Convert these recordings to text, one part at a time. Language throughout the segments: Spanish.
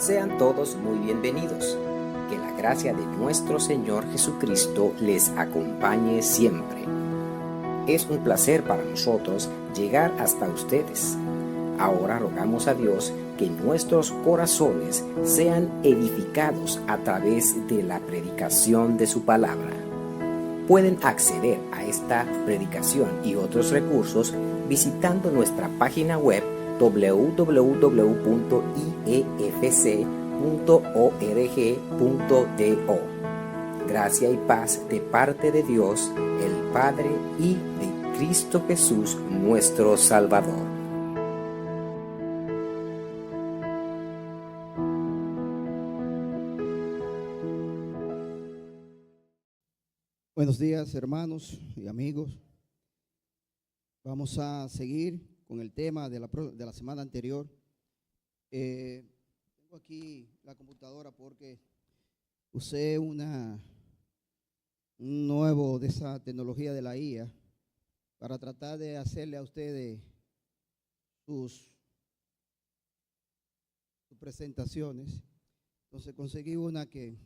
Sean todos muy bienvenidos. Que la gracia de nuestro Señor Jesucristo les acompañe siempre. Es un placer para nosotros llegar hasta ustedes. Ahora rogamos a Dios que nuestros corazones sean edificados a través de la predicación de su palabra. Pueden acceder a esta predicación y otros recursos visitando nuestra página web www.iefc.org.do. Gracia y paz de parte de Dios, el Padre, y de Cristo Jesús, nuestro Salvador. Buenos días, hermanos y amigos. Vamos a seguir con el tema de la semana anterior. Tengo aquí la computadora porque usé un nuevo de esa tecnología de la IA para tratar de hacerle a ustedes sus presentaciones. Entonces conseguí una que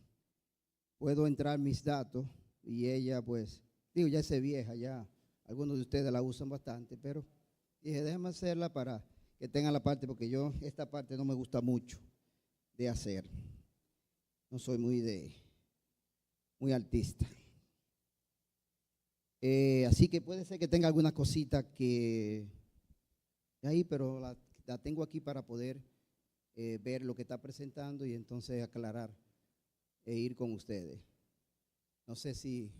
puedo entrar mis datos y ella, pues, digo, ya es vieja, ya algunos de ustedes la usan bastante, pero dije, déjame hacerla para que tengan la parte, porque esta parte no me gusta mucho de hacer. No soy muy artista. Así que puede ser que tenga alguna cosita que ahí, pero la tengo aquí para poder ver lo que está presentando y entonces aclarar e ir con ustedes. No sé si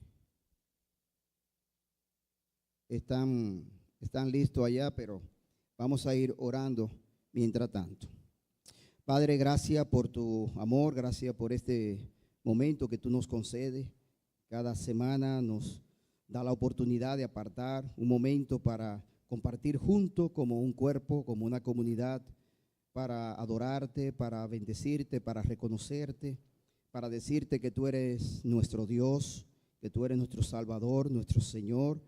están listos allá, pero vamos a ir orando mientras tanto. Padre, gracias por tu amor, gracias por este momento que tú nos concedes. Cada semana nos da la oportunidad de apartar un momento para compartir juntos como un cuerpo, como una comunidad, para adorarte, para bendecirte, para reconocerte, para decirte que tú eres nuestro Dios, que tú eres nuestro Salvador, nuestro Señor,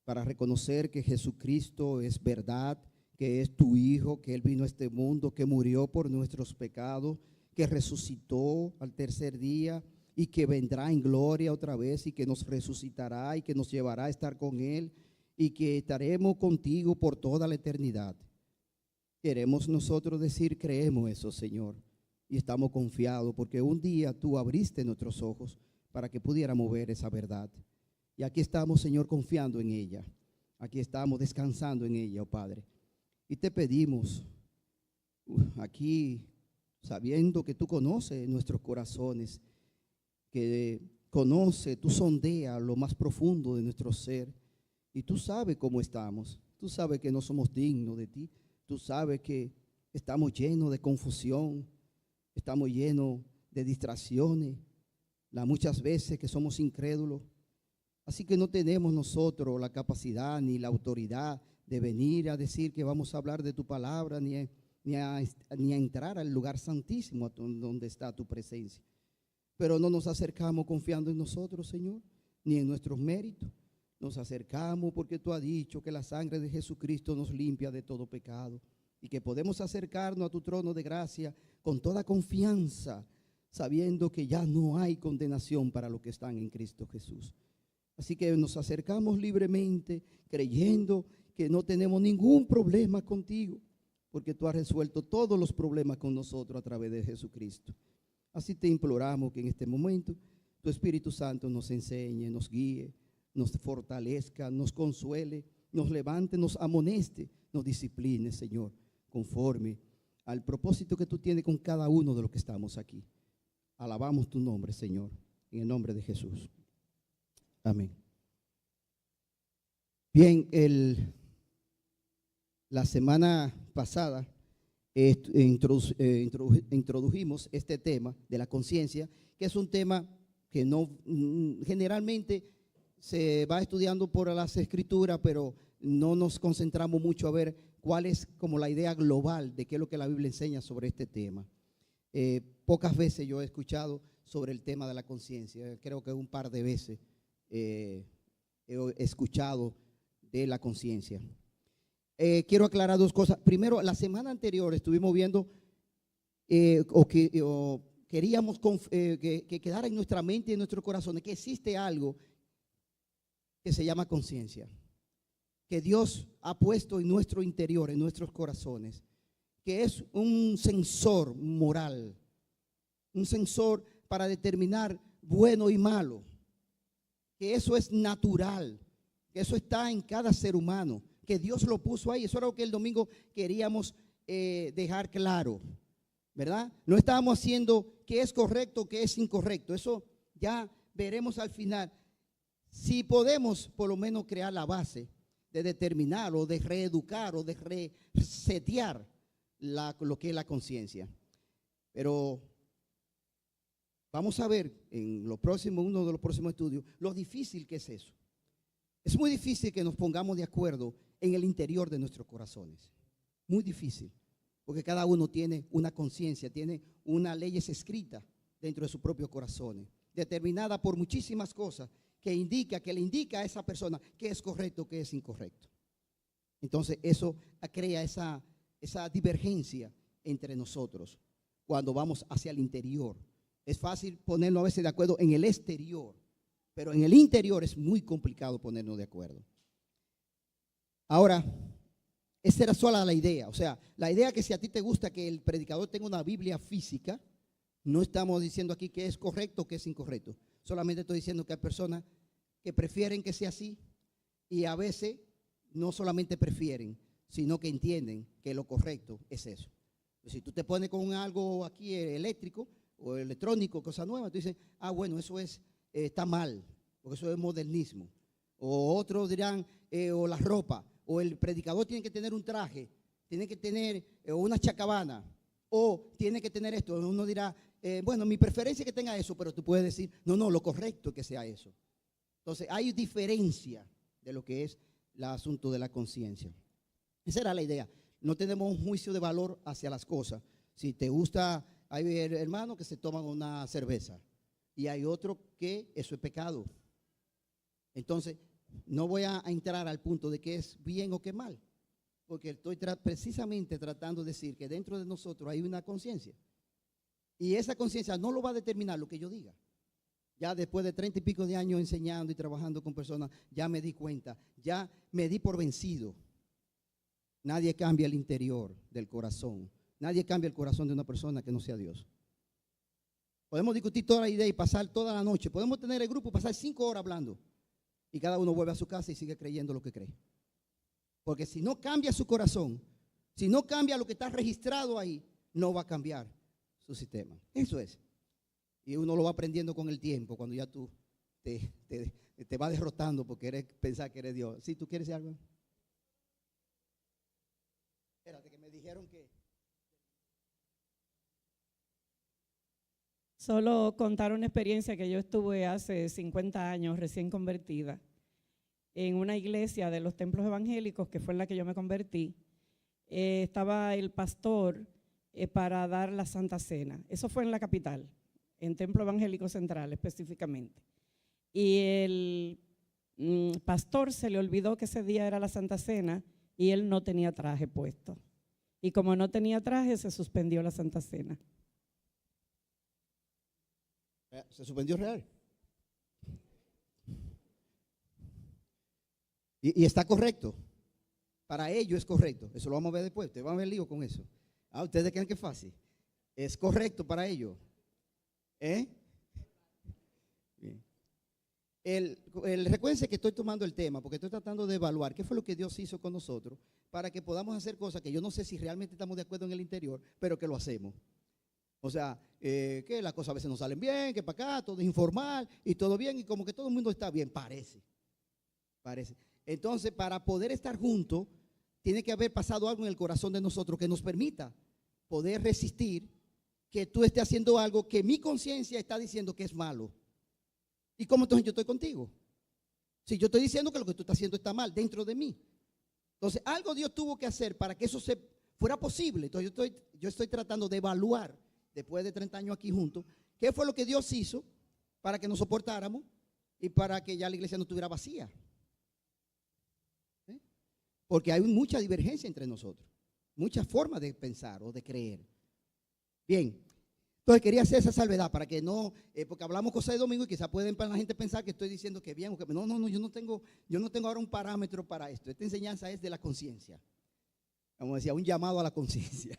para reconocer que Jesucristo es verdad, que es tu Hijo, que Él vino a este mundo, que murió por nuestros pecados, que resucitó al tercer día y que vendrá en gloria otra vez y que nos resucitará y que nos llevará a estar con Él y que estaremos contigo por toda la eternidad. Queremos nosotros decir, creemos eso, Señor, y estamos confiados porque un día tú abriste nuestros ojos para que pudiéramos ver esa verdad. Y aquí estamos, Señor, confiando en ella. Aquí estamos descansando en ella, oh Padre. Y te pedimos aquí, sabiendo que tú conoces nuestros corazones, que tú sondeas lo más profundo de nuestro ser. Y tú sabes cómo estamos. Tú sabes que no somos dignos de ti. Tú sabes que estamos llenos de confusión. Estamos llenos de distracciones. Muchas veces que somos incrédulos. Así que no tenemos nosotros la capacidad ni la autoridad de venir a decir que vamos a hablar de tu palabra, ni a entrar al lugar santísimo donde está tu presencia. Pero no nos acercamos confiando en nosotros, Señor, ni en nuestros méritos. Nos acercamos porque tú has dicho que la sangre de Jesucristo nos limpia de todo pecado y que podemos acercarnos a tu trono de gracia con toda confianza, sabiendo que ya no hay condenación para los que están en Cristo Jesús. Así que nos acercamos libremente, creyendo que no tenemos ningún problema contigo, porque tú has resuelto todos los problemas con nosotros a través de Jesucristo. Así te imploramos que en este momento tu Espíritu Santo nos enseñe, nos guíe, nos fortalezca, nos consuele, nos levante, nos amoneste, nos discipline, Señor, conforme al propósito que tú tienes con cada uno de los que estamos aquí. Alabamos tu nombre, Señor, en el nombre de Jesús. Amén. Bien, la semana pasada introdujimos este tema de la conciencia, que es un tema que no generalmente se va estudiando por las escrituras, pero no nos concentramos mucho a ver cuál es como la idea global de qué es lo que la Biblia enseña sobre este tema. Pocas veces yo he escuchado sobre el tema de la conciencia, creo que un par de veces he escuchado de la conciencia. Quiero aclarar dos cosas. Primero, la semana anterior estuvimos viendo o queríamos que quedara en nuestra mente y en nuestros corazones que existe algo que se llama conciencia, que Dios ha puesto en nuestro interior, en nuestros corazones, que es un sensor moral, un sensor para determinar bueno y malo, que eso es natural, que eso está en cada ser humano, que Dios lo puso ahí. Eso era lo que el domingo queríamos dejar claro, ¿verdad? No estábamos haciendo qué es correcto, qué es incorrecto. Eso ya veremos al final. Si podemos por lo menos crear la base de determinar o de reeducar o de resetear lo que es la conciencia. Pero vamos a ver en uno de los próximos estudios, lo difícil que es eso. Es muy difícil que nos pongamos de acuerdo en el interior de nuestros corazones. Muy difícil, porque cada uno tiene una conciencia, tiene una ley escrita dentro de sus propios corazones, determinada por muchísimas cosas que le indica a esa persona qué es correcto, qué es incorrecto. Entonces eso crea esa divergencia entre nosotros cuando vamos hacia el interior. Es fácil ponernos a veces de acuerdo en el exterior, pero en el interior es muy complicado ponernos de acuerdo. Ahora, esa era sola la idea. O sea, la idea que si a ti te gusta que el predicador tenga una Biblia física, no estamos diciendo aquí que es correcto o que es incorrecto. Solamente estoy diciendo que hay personas que prefieren que sea así y a veces no solamente prefieren, sino que entienden que lo correcto es eso. Si tú te pones con algo aquí eléctrico o electrónico, cosa nueva, tú dices, bueno, eso está mal, porque eso es modernismo. O otros dirán, o la ropa, o el predicador tiene que tener un traje, tiene que tener una chacabana, o tiene que tener esto. Uno dirá, bueno, mi preferencia es que tenga eso, pero tú puedes decir, no, lo correcto es que sea eso. Entonces, hay diferencia de lo que es el asunto de la conciencia. Esa era la idea. No tenemos un juicio de valor hacia las cosas. Si te gusta, hay hermanos que se toman una cerveza y hay otro que eso es pecado. Entonces, no voy a entrar al punto de qué es bien o qué mal, porque estoy precisamente tratando de decir que dentro de nosotros hay una conciencia. Y esa conciencia no lo va a determinar lo que yo diga. Ya después de 30 y pico de años enseñando y trabajando con personas, ya me di cuenta, ya me di por vencido. Nadie cambia el interior del corazón. Nadie cambia el corazón de una persona que no sea Dios. Podemos discutir toda la idea y pasar toda la noche. Podemos tener el grupo, pasar 5 horas hablando. Y cada uno vuelve a su casa y sigue creyendo lo que cree. Porque si no cambia su corazón, si no cambia lo que está registrado ahí, no va a cambiar su sistema. Eso es. Y uno lo va aprendiendo con el tiempo, cuando ya tú te vas derrotando porque eres pensar que eres Dios. ¿Sí, tú quieres decir algo? Espérate, que me dijeron que... Solo contar una experiencia que yo estuve hace 50 años recién convertida en una iglesia de los templos evangélicos, que fue en la que yo me convertí. Estaba el pastor para dar la Santa Cena. Eso fue en la capital, en Templo Evangélico Central específicamente. Y el pastor se le olvidó que ese día era la Santa Cena y él no tenía traje puesto. Y como no tenía traje, se suspendió la Santa Cena. ¿Se suspendió real? Y está correcto. Para ello es correcto. Eso lo vamos a ver después. Ustedes van a ver lío con eso. ¿Ustedes creen que es fácil? Es correcto para ellos. Bien. Recuérdense que estoy tomando el tema porque estoy tratando de evaluar qué fue lo que Dios hizo con nosotros para que podamos hacer cosas que yo no sé si realmente estamos de acuerdo en el interior, pero que lo hacemos. O sea, que las cosas a veces no salen bien, que para acá todo es informal y todo bien y como que todo el mundo está bien, parece. Entonces, para poder estar juntos, tiene que haber pasado algo en el corazón de nosotros que nos permita poder resistir que tú estés haciendo algo que mi conciencia está diciendo que es malo. ¿Y cómo entonces yo estoy contigo? Si yo estoy diciendo que lo que tú estás haciendo está mal dentro de mí. Entonces, algo Dios tuvo que hacer para que eso fuera posible. Entonces, yo estoy tratando de evaluar, después de 30 años aquí juntos, qué fue lo que Dios hizo para que nos soportáramos y para que ya la iglesia no estuviera vacía. Porque hay mucha divergencia entre nosotros, muchas formas de pensar o de creer. Bien. Entonces quería hacer esa salvedad para que no, porque hablamos cosas de domingo y quizás pueden para la gente pensar que estoy diciendo que bien o que no, yo no tengo ahora un parámetro para esto. Esta enseñanza es de la conciencia. Como decía, un llamado a la conciencia.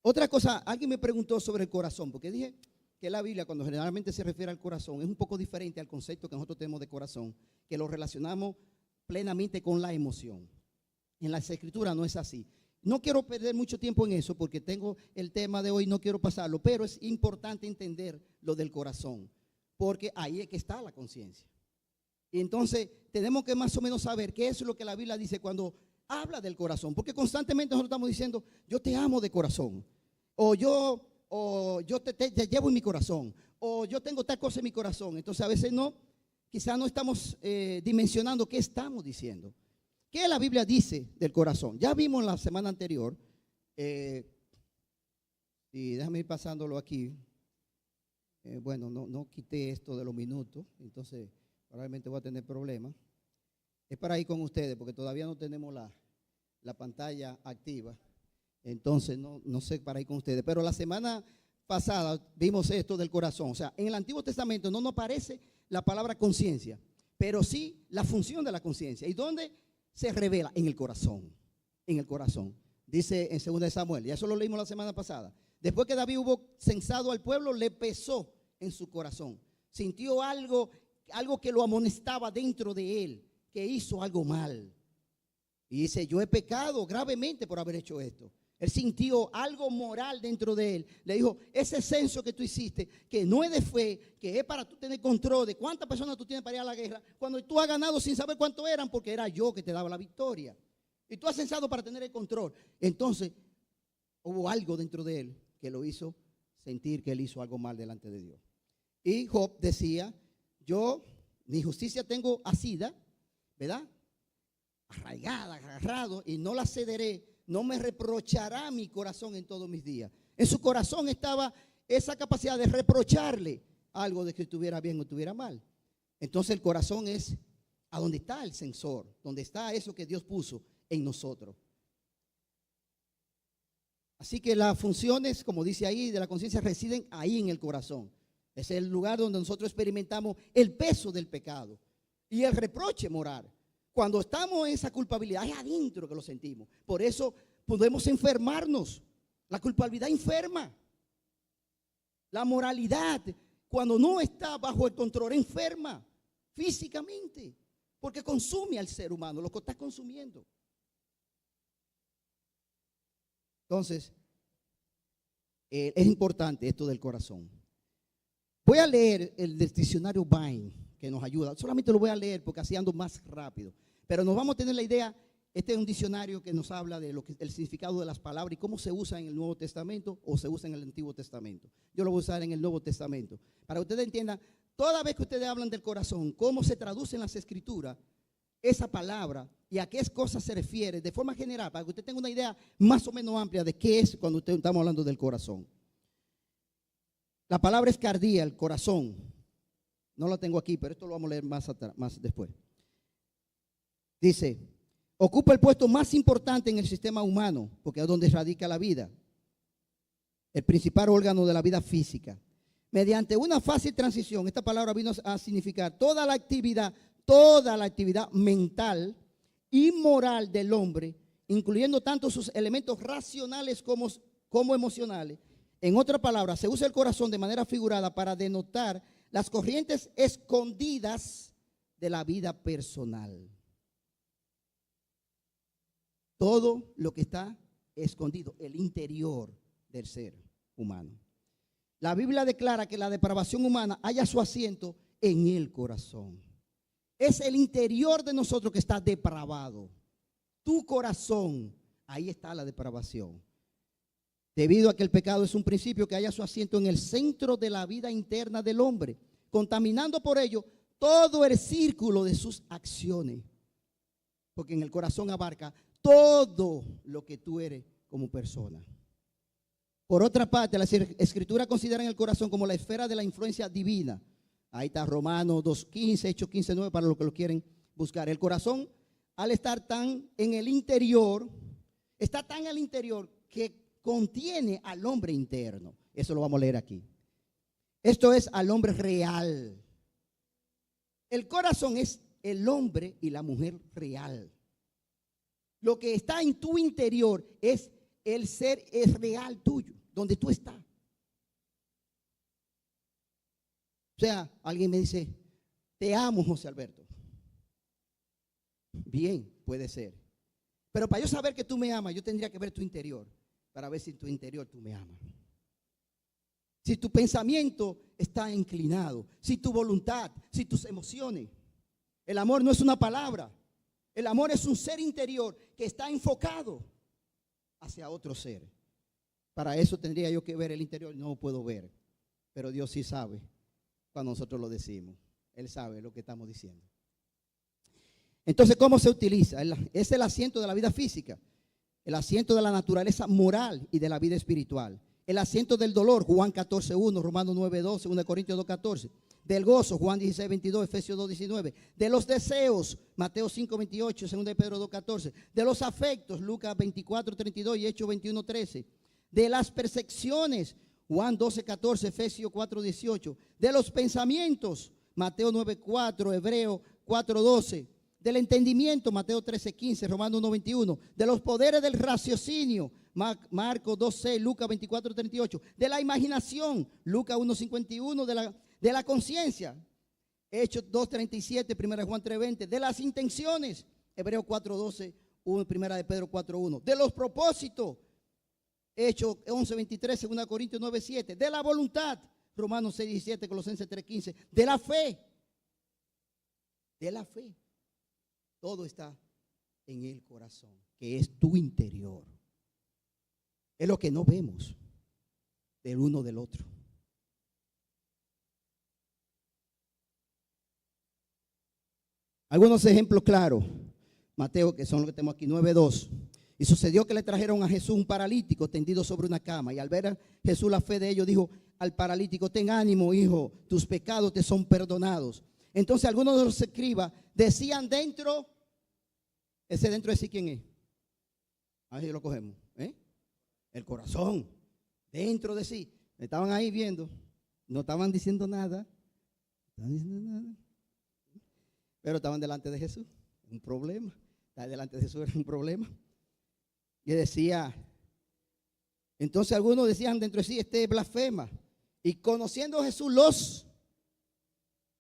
Otra cosa, alguien me preguntó sobre el corazón, porque dije que la Biblia, cuando generalmente se refiere al corazón, es un poco diferente al concepto que nosotros tenemos de corazón, que lo relacionamos plenamente con la emoción. En las Escrituras no es así. No quiero perder mucho tiempo en eso porque tengo el tema de hoy, no quiero pasarlo, pero es importante entender lo del corazón, porque ahí es que está la conciencia. Y entonces tenemos que más o menos saber qué es lo que la Biblia dice cuando habla del corazón, porque constantemente nosotros estamos diciendo, yo te amo de corazón, o yo te llevo en mi corazón, o yo tengo tal cosa en mi corazón. Entonces a veces quizás no estamos dimensionando qué estamos diciendo. ¿Qué la Biblia dice del corazón? Ya vimos la semana anterior, y déjame ir pasándolo aquí. Bueno, no quité esto de los minutos, entonces probablemente voy a tener problemas. Es para ir con ustedes, porque todavía no tenemos la pantalla activa. Entonces, no sé para ir con ustedes. Pero la semana pasada vimos esto del corazón. O sea, en el Antiguo Testamento no nos aparece la palabra conciencia, pero sí la función de la conciencia. ¿Y dónde se revela? En el corazón. En el corazón. Dice en 2 de Samuel, ya eso lo leímos la semana pasada. Después que David hubo censado al pueblo, le pesó en su corazón. Sintió algo que lo amonestaba dentro de él, que hizo algo mal. Y dice, yo he pecado gravemente por haber hecho esto. Él sintió algo moral dentro de él. Le dijo, ese censo que tú hiciste, que no es de fe, que es para tú tener control de cuántas personas tú tienes para ir a la guerra, cuando tú has ganado sin saber cuánto eran, porque era yo que te daba la victoria. Y tú has censado para tener el control. Entonces, hubo algo dentro de él que lo hizo sentir que él hizo algo mal delante de Dios. Y Job decía, yo, mi justicia tengo asida, ¿verdad? Arraigada, agarrado, y no la cederé. No me reprochará mi corazón en todos mis días. En su corazón estaba esa capacidad de reprocharle algo de que estuviera bien o estuviera mal. Entonces el corazón es a donde está el sensor, donde está eso que Dios puso en nosotros. Así que las funciones, como dice ahí, de la conciencia residen ahí en el corazón. Es el lugar donde nosotros experimentamos el peso del pecado y el reproche moral. Cuando estamos en esa culpabilidad, es adentro que lo sentimos. Por eso podemos enfermarnos. La culpabilidad enferma. La moralidad, cuando no está bajo el control, enferma físicamente. Porque consume al ser humano, lo que está consumiendo. Entonces, es importante esto del corazón. Voy a leer el del diccionario Vine, que nos ayuda. Solamente lo voy a leer porque así ando más rápido. Pero nos vamos a tener la idea. Este es un diccionario que nos habla de el significado de las palabras y cómo se usa en el Nuevo Testamento o se usa en el Antiguo Testamento. Yo lo voy a usar en el Nuevo Testamento. Para que ustedes entiendan, toda vez que ustedes hablan del corazón, cómo se traduce en las Escrituras esa palabra y a qué cosas se refiere de forma general, para que usted tenga una idea más o menos amplia de qué es cuando estamos hablando del corazón. La palabra es cardía, el corazón. No lo tengo aquí, pero esto lo vamos a leer más después. Dice, ocupa el puesto más importante en el sistema humano, porque es donde radica la vida. El principal órgano de la vida física. Mediante una fácil transición, esta palabra vino a significar toda la actividad mental y moral del hombre, incluyendo tanto sus elementos racionales como emocionales. En otra palabra, se usa el corazón de manera figurada para denotar las corrientes escondidas de la vida personal. Todo lo que está escondido, el interior del ser humano. La Biblia declara que la depravación humana halla su asiento en el corazón. Es el interior de nosotros que está depravado. Tu corazón, ahí está la depravación. Debido a que el pecado es un principio que halla su asiento en el centro de la vida interna del hombre, contaminando por ello todo el círculo de sus acciones. Porque en el corazón abarca todo lo que tú eres como persona. Por otra parte, la Escritura considera en el corazón como la esfera de la influencia divina. Ahí está Romanos 2:15, Hechos 15:9 para los que lo quieren buscar. El corazón, al estar tan en el interior, está tan al interior que contiene al hombre interno. Eso lo vamos a leer aquí. Esto es al hombre real. El corazón es el hombre y la mujer real. Lo que está en tu interior es el ser es real tuyo, donde tú estás. O sea, alguien me dice, te amo, José Alberto. Bien, puede ser. Pero para yo saber que tú me amas, yo tendría que ver tu interior, para ver si en tu interior tú me amas. Si tu pensamiento está inclinado, si tu voluntad, si tus emociones. El amor no es una palabra. El amor es un ser interior que está enfocado hacia otro ser. Para eso tendría yo que ver el interior. No lo puedo ver, pero Dios sí sabe cuando nosotros lo decimos. Él sabe lo que estamos diciendo. Entonces, ¿cómo se utiliza? Es el asiento de la vida física, el asiento de la naturaleza moral y de la vida espiritual. El asiento del dolor, Juan 14:1, Romanos 9:2, 2 Corintios 2:14. Del gozo, Juan 16:22, Efesios 2:19. De los deseos, Mateo 5:28, 2 de Pedro 2:14. De los afectos, Lucas 24:32 y Hechos 21:13. De las percepciones, Juan 12:14, Efesios 4:18. De los pensamientos, Mateo 9:4, Hebreo 4:12. Del entendimiento, Mateo 13:15, Romanos 1:21. De los poderes del raciocinio, Marcos 2:6, Lucas 24:38. De la imaginación, Lucas 1:51. De la conciencia, Hechos 2:37, 1 Juan 3:20. De las intenciones, Hebreos 4:12, 1 de Pedro 4:1. De los propósitos, Hechos 11:23, 2 Corintios 9:7. De la voluntad, Romanos 6:17, Colosenses 3:15. De la fe. De la fe. Todo está en el corazón, que es tu interior. Es lo que no vemos del uno del otro. Algunos ejemplos claros. Mateo, que son los que tenemos aquí, 9:2. Y sucedió que le trajeron a Jesús un paralítico tendido sobre una cama. Y al ver a Jesús la fe de ellos, dijo al paralítico: ten ánimo, hijo, tus pecados te son perdonados. Entonces algunos de los escribas decían dentro, ese dentro de sí, ¿quién es? Ahí lo cogemos, el corazón, dentro de sí. Estaban ahí viendo, no estaban diciendo nada, pero estaban delante de Jesús. Un problema, estar delante de Jesús era un problema. Y decía, entonces algunos decían dentro de sí, este es blasfema. Y conociendo Jesús los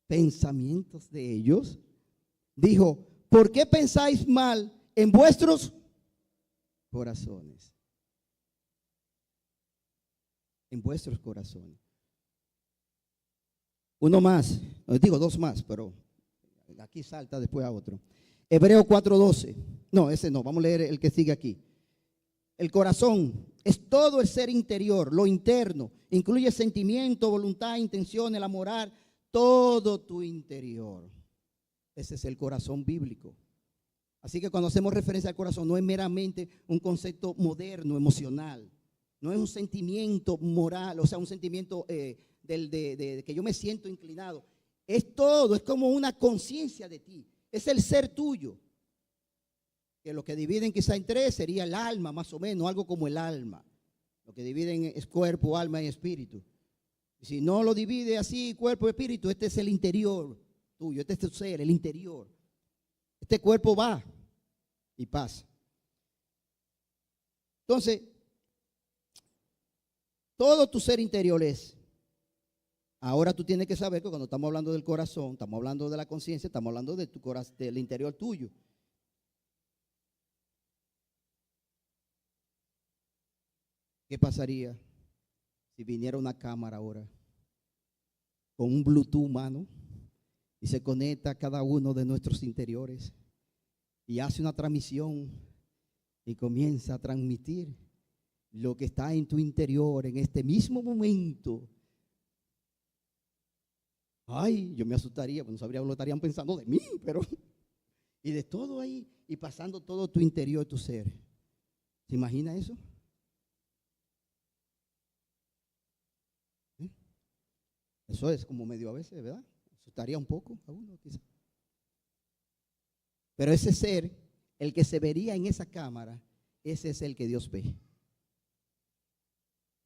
pensamientos de ellos, dijo: ¿por qué pensáis mal en vuestros corazones? En vuestros corazones. Uno más, digo dos más, pero aquí salta después a otro. Hebreo 4:12. No, ese no, vamos a leer el que sigue aquí. El corazón es todo el ser interior, lo interno. Incluye sentimiento, voluntad, intenciones, la moral, todo tu interior. Ese es el corazón bíblico. Así que cuando hacemos referencia al corazón, no es meramente un concepto moderno, emocional. No es un sentimiento moral, o sea, un sentimiento de que yo me siento inclinado. Es todo, es como una conciencia de ti. Es el ser tuyo. Que lo que dividen quizá en tres sería el alma, más o menos, algo como el alma. Lo que dividen es cuerpo, alma y espíritu. Y si no lo divide así, cuerpo y espíritu, este es el interior tuyo, este es tu ser, el interior. Este cuerpo va y pasa. Entonces, todo tu ser interior es. Ahora tú tienes que saber que cuando estamos hablando del corazón, estamos hablando de la conciencia, estamos hablando de tu corazón, del interior tuyo. ¿Qué pasaría si viniera una cámara ahora con un Bluetooth humano y se conecta a cada uno de nuestros interiores y hace una transmisión y comienza a transmitir lo que está en tu interior en este mismo momento? Ay, yo me asustaría, pues no sabría lo estarían pensando de mí, pero y de todo ahí y pasando todo tu interior, tu ser. ¿Se imagina eso? Eso es como medio a veces, ¿verdad? Asustaría un poco a uno quizá. Pero ese ser, el que se vería en esa cámara, ese es el que Dios ve.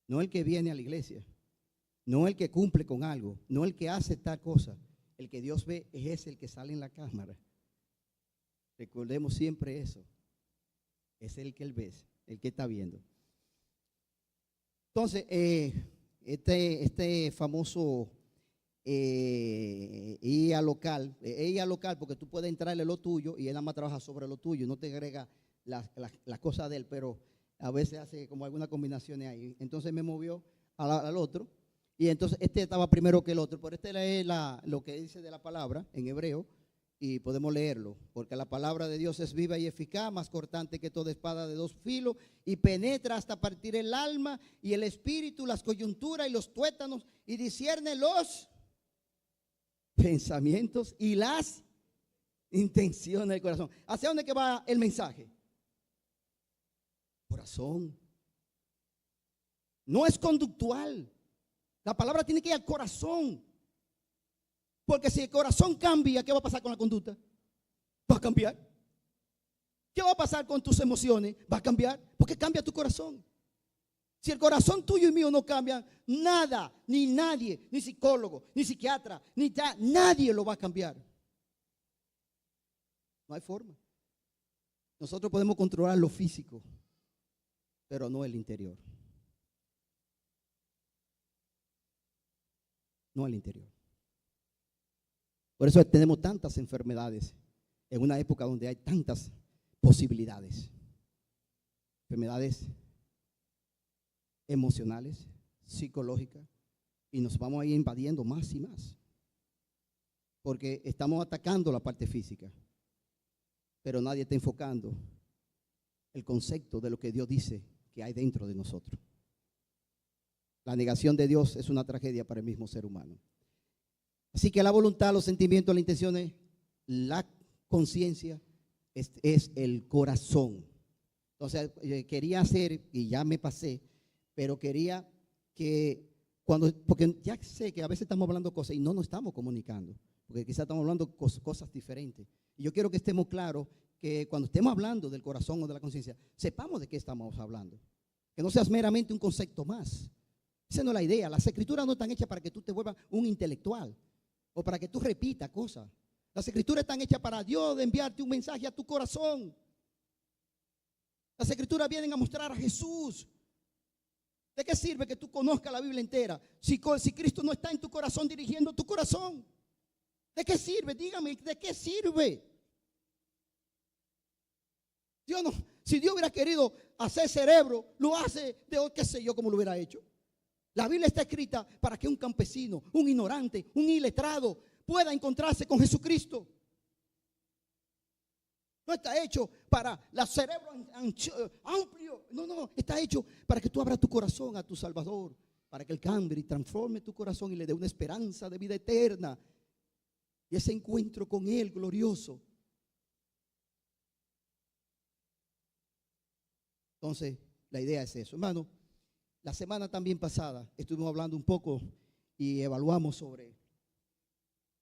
no el que viene a la iglesia, no el que cumple con algo, no el que hace tal cosa. El que Dios ve es el que sale en la cámara. Recordemos siempre eso. Es el que Él ve, el que está viendo. Entonces, este famoso IA local, porque tú puedes entrarle lo tuyo y él nada más trabaja sobre lo tuyo, no te agrega las cosas de él, pero a veces hace como algunas combinaciones ahí. Entonces me movió al otro, y entonces este estaba primero que el otro, pero este es lo que dice de la palabra en hebreo, y podemos leerlo, porque la palabra de Dios es viva y eficaz, más cortante que toda espada de 2 filos, y penetra hasta partir el alma y el espíritu, las coyunturas y los tuétanos, y discierne los pensamientos y las intenciones del corazón. ¿Hacia dónde que va el mensaje? Corazón. No es conductual. La palabra tiene que ir al corazón. Porque si el corazón cambia, ¿qué va a pasar con la conducta? Va a cambiar. ¿Qué va a pasar con tus emociones? Va a cambiar. Porque cambia tu corazón. Si el corazón tuyo y mío no cambian, nada, ni nadie, ni psicólogo, ni psiquiatra, nadie lo va a cambiar. No hay forma. Nosotros podemos controlar lo físico, pero no el interior. No el interior. Por eso tenemos tantas enfermedades en una época donde hay tantas posibilidades. Enfermedades emocionales, psicológicas, y nos vamos a ir invadiendo más y más. Porque estamos atacando la parte física, pero nadie está enfocando el concepto de lo que Dios dice que hay dentro de nosotros. La negación de Dios es una tragedia para el mismo ser humano. Así que la voluntad, los sentimientos, las intenciones, la conciencia es el corazón. Entonces quería hacer, y ya me pasé, pero quería que porque ya sé que a veces estamos hablando cosas y no nos estamos comunicando, porque quizás estamos hablando cosas diferentes. Y yo quiero que estemos claros que cuando estemos hablando del corazón o de la conciencia, sepamos de qué estamos hablando. Que no seas meramente un concepto más. Esa no es la idea. Las escrituras no están hechas para que tú te vuelvas un intelectual o para que tú repitas cosas. Las escrituras están hechas para Dios de enviarte un mensaje a tu corazón. Las escrituras vienen a mostrar a Jesús. ¿De qué sirve que tú conozcas la Biblia entera si Cristo no está en tu corazón dirigiendo tu corazón? ¿De qué sirve? Dígame, ¿de qué sirve? Dios no, si Dios hubiera querido hacer cerebro, lo hace de qué sé yo cómo lo hubiera hecho. La Biblia está escrita para que un campesino, un ignorante, un iletrado pueda encontrarse con Jesucristo. No está hecho para el cerebro amplio. No, está hecho para que tú abras tu corazón a tu Salvador, para que Él cambie y transforme tu corazón y le dé una esperanza de vida eterna. Y ese encuentro con Él glorioso. Entonces, la idea es eso, hermano. La semana también pasada estuvimos hablando un poco y evaluamos sobre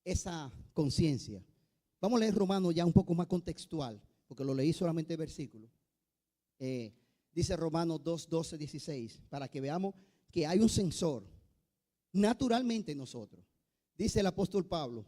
esa conciencia. Vamos a leer Romanos ya un poco más contextual, porque lo leí solamente el versículo. Dice Romanos 2, 12, 16, para que veamos que hay un sensor naturalmente en nosotros. Dice el apóstol Pablo,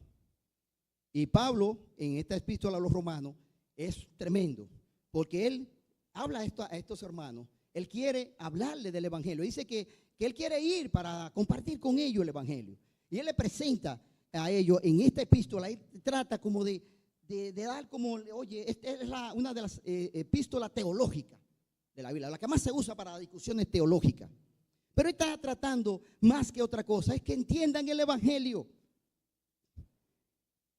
y Pablo en esta epístola a los romanos es tremendo, porque él habla a estos hermanos. Él quiere hablarle del evangelio. Dice que él quiere ir para compartir con ellos el evangelio. Y él le presenta a ellos en esta epístola. Él trata como de dar como, oye, esta es una de las epístolas teológicas de la Biblia, la que más se usa para discusiones teológicas. Pero él está tratando más que otra cosa, es que entiendan el evangelio.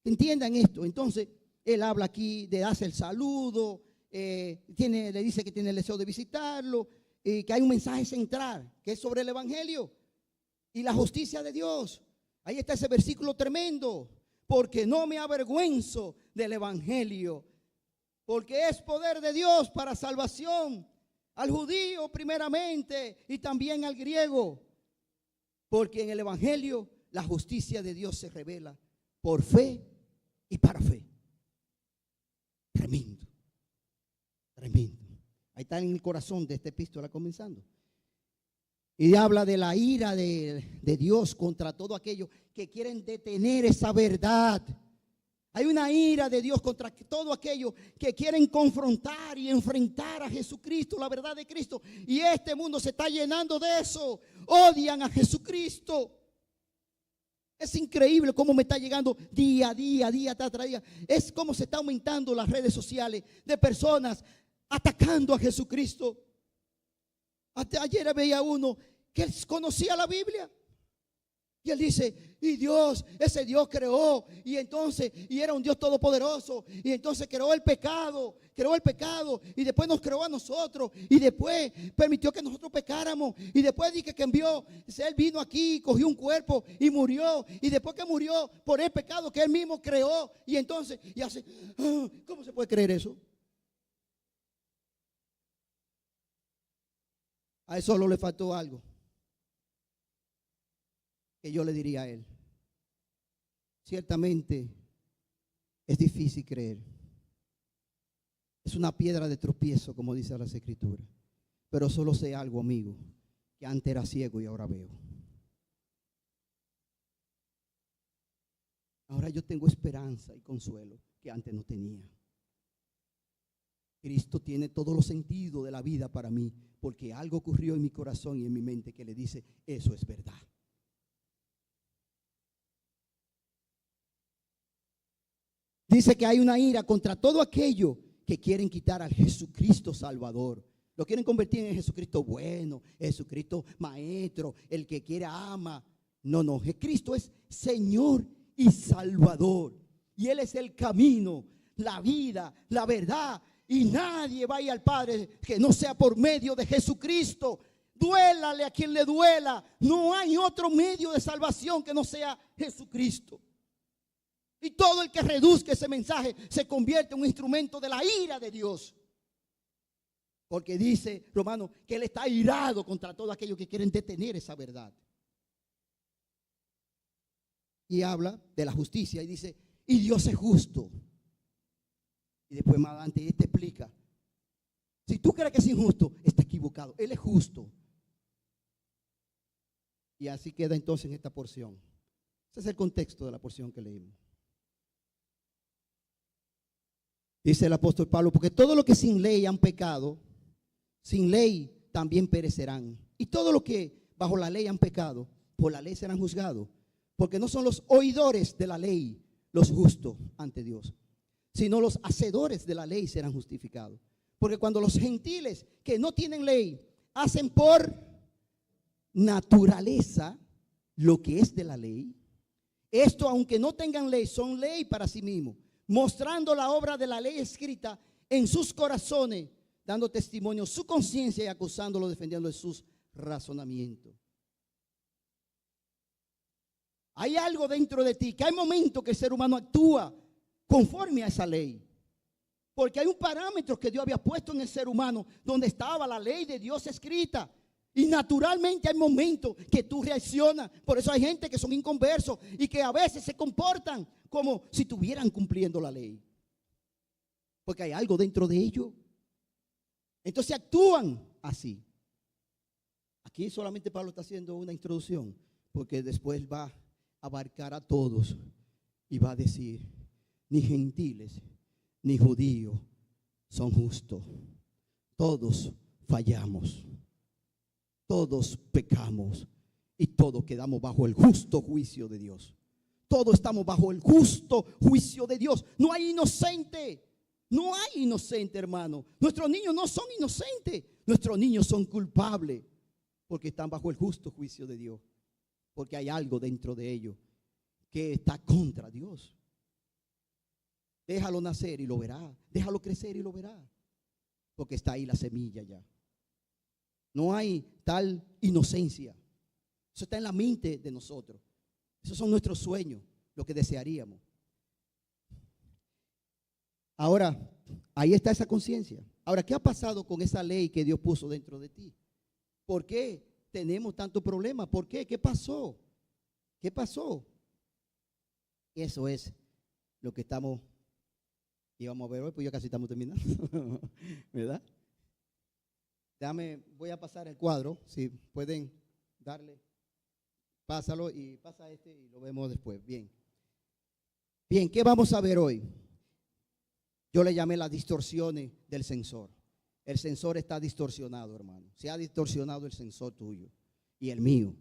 Entiendan esto. Entonces, él habla aquí de hacer el saludo. Le dice que tiene el deseo de visitarlo y que hay un mensaje central que es sobre el evangelio y la justicia de Dios. Ahí está ese versículo tremendo, porque no me avergüenzo del evangelio, porque es poder de Dios para salvación al judío primeramente y también al griego, porque en el evangelio la justicia de Dios se revela por fe y para fe. Tremendo. Tremendo. Ahí está en el corazón de esta epístola comenzando. Y habla de la ira de Dios contra todo aquello que quieren detener esa verdad. Hay una ira de Dios contra todo aquello que quieren confrontar y enfrentar a Jesucristo, la verdad de Cristo. Y este mundo se está llenando de eso. Odian a Jesucristo. Es increíble cómo me está llegando día a día, día tras día. Es como se está aumentando las redes sociales de personas atacando a Jesucristo. Hasta ayer veía uno que conocía la Biblia. Y él dice, y Dios, ese Dios creó, y entonces, y era un Dios todopoderoso, y entonces creó el pecado, y después nos creó a nosotros, y después permitió que nosotros pecáramos, y después dije que envió, él vino aquí, cogió un cuerpo y murió, y después que murió por el pecado que él mismo creó, y entonces, y hace, ¿cómo se puede creer eso? A eso solo le faltó algo. Que yo le diría a él, ciertamente es difícil creer, es una piedra de tropiezo, como dice las Escrituras, pero solo sé algo, amigo, que antes era ciego y ahora veo. Ahora yo tengo esperanza y consuelo que antes no tenía. Cristo tiene todos los sentidos de la vida para mí, porque algo ocurrió en mi corazón y en mi mente que le dice, eso es verdad. Dice que hay una ira contra todo aquello que quieren quitar al Jesucristo Salvador. Lo quieren convertir en Jesucristo bueno, Jesucristo maestro, el que quiere ama. No, Cristo es Señor y Salvador. Y Él es el camino, la vida, la verdad. Y nadie va a ir al Padre que no sea por medio de Jesucristo. Duélale a quien le duela. No hay otro medio de salvación que no sea Jesucristo. Y todo el que reduzca ese mensaje se convierte en un instrumento de la ira de Dios. Porque dice Romano que Él está irado contra todos aquellos que quieren detener esa verdad. Y habla de la justicia y dice, y Dios es justo. Y después más adelante te explica, si tú crees que es injusto, está equivocado. Él es justo. Y así queda entonces en esta porción. Ese es el contexto de la porción que leímos. Dice el apóstol Pablo, porque todo lo que sin ley han pecado, sin ley también perecerán. Y todo lo que bajo la ley han pecado, por la ley serán juzgados. Porque no son los oidores de la ley los justos ante Dios, sino los hacedores de la ley serán justificados. Porque cuando los gentiles que no tienen ley hacen por naturaleza lo que es de la ley, esto aunque no tengan ley, son ley para sí mismos, mostrando la obra de la ley escrita en sus corazones, dando testimonio su conciencia y acusándolo, defendiendo de sus razonamientos. Hay algo dentro de ti, que hay momentos que el ser humano actúa conforme a esa ley. Porque hay un parámetro que Dios había puesto en el ser humano, donde estaba la ley de Dios escrita. Y naturalmente hay momentos que tú reaccionas. Por eso hay gente que son inconversos y que a veces se comportan como si estuvieran cumpliendo la ley. Porque hay algo dentro de ellos. Entonces actúan así. Aquí solamente Pablo está haciendo una introducción, porque después va a abarcar a todos y va a decir, ni gentiles ni judíos son justos. Todos fallamos. Todos pecamos y todos quedamos bajo el justo juicio de Dios. Todos estamos bajo el justo juicio de Dios. No hay inocente. No hay inocente, hermano. Nuestros niños no son inocentes. Nuestros niños son culpables porque están bajo el justo juicio de Dios. Porque hay algo dentro de ellos que está contra Dios. Déjalo nacer y lo verá. Déjalo crecer y lo verá. Porque está ahí la semilla ya. No hay tal inocencia. Eso está en la mente de nosotros. Esos son nuestros sueños, lo que desearíamos. Ahora, ahí está esa conciencia. Ahora, ¿qué ha pasado con esa ley que Dios puso dentro de ti? ¿Por qué tenemos tanto problema? ¿Por qué? ¿Qué pasó? ¿Qué pasó? Eso es lo que íbamos a ver hoy, pues ya casi estamos terminando, ¿verdad? Voy a pasar el cuadro, si pueden darle, pásalo y pasa este y lo vemos después. Bien. Bien, ¿qué vamos a ver hoy? Yo le llamé las distorsiones del sensor. El sensor está distorsionado, hermano. Se ha distorsionado el sensor tuyo y el mío.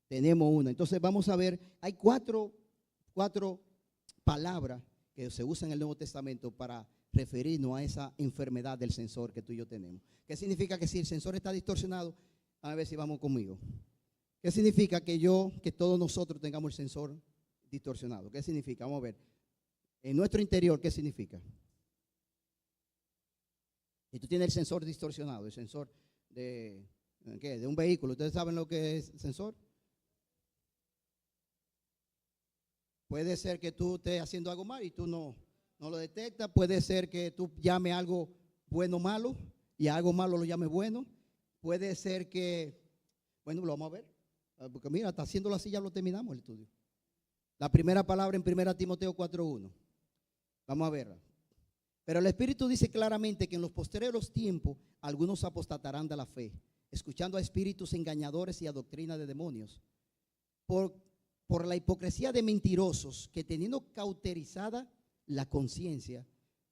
Tenemos una. Entonces vamos a ver, hay cuatro palabras que se usan en el Nuevo Testamento para referirnos a esa enfermedad del sensor que tú y yo tenemos. ¿Qué significa? Que si el sensor está distorsionado, a ver si vamos conmigo. ¿Qué significa que todos nosotros tengamos el sensor distorsionado? ¿Qué significa? Vamos a ver. En nuestro interior, ¿qué significa? Y tú tienes el sensor distorsionado, el sensor de un vehículo. ¿Ustedes saben lo que es sensor? Puede ser que tú estés haciendo algo mal y tú no lo detectas. Puede ser que tú llames algo bueno malo y algo malo lo llames bueno. Puede ser que, bueno, lo vamos a ver. Porque mira, hasta haciéndolo así ya lo terminamos el estudio. La primera palabra en 1 Timoteo 4:1. Vamos a verla. Pero el Espíritu dice claramente que en los postreros tiempos algunos apostatarán de la fe, escuchando a espíritus engañadores y a doctrina de demonios. Por la hipocresía de mentirosos que, teniendo cauterizada la conciencia,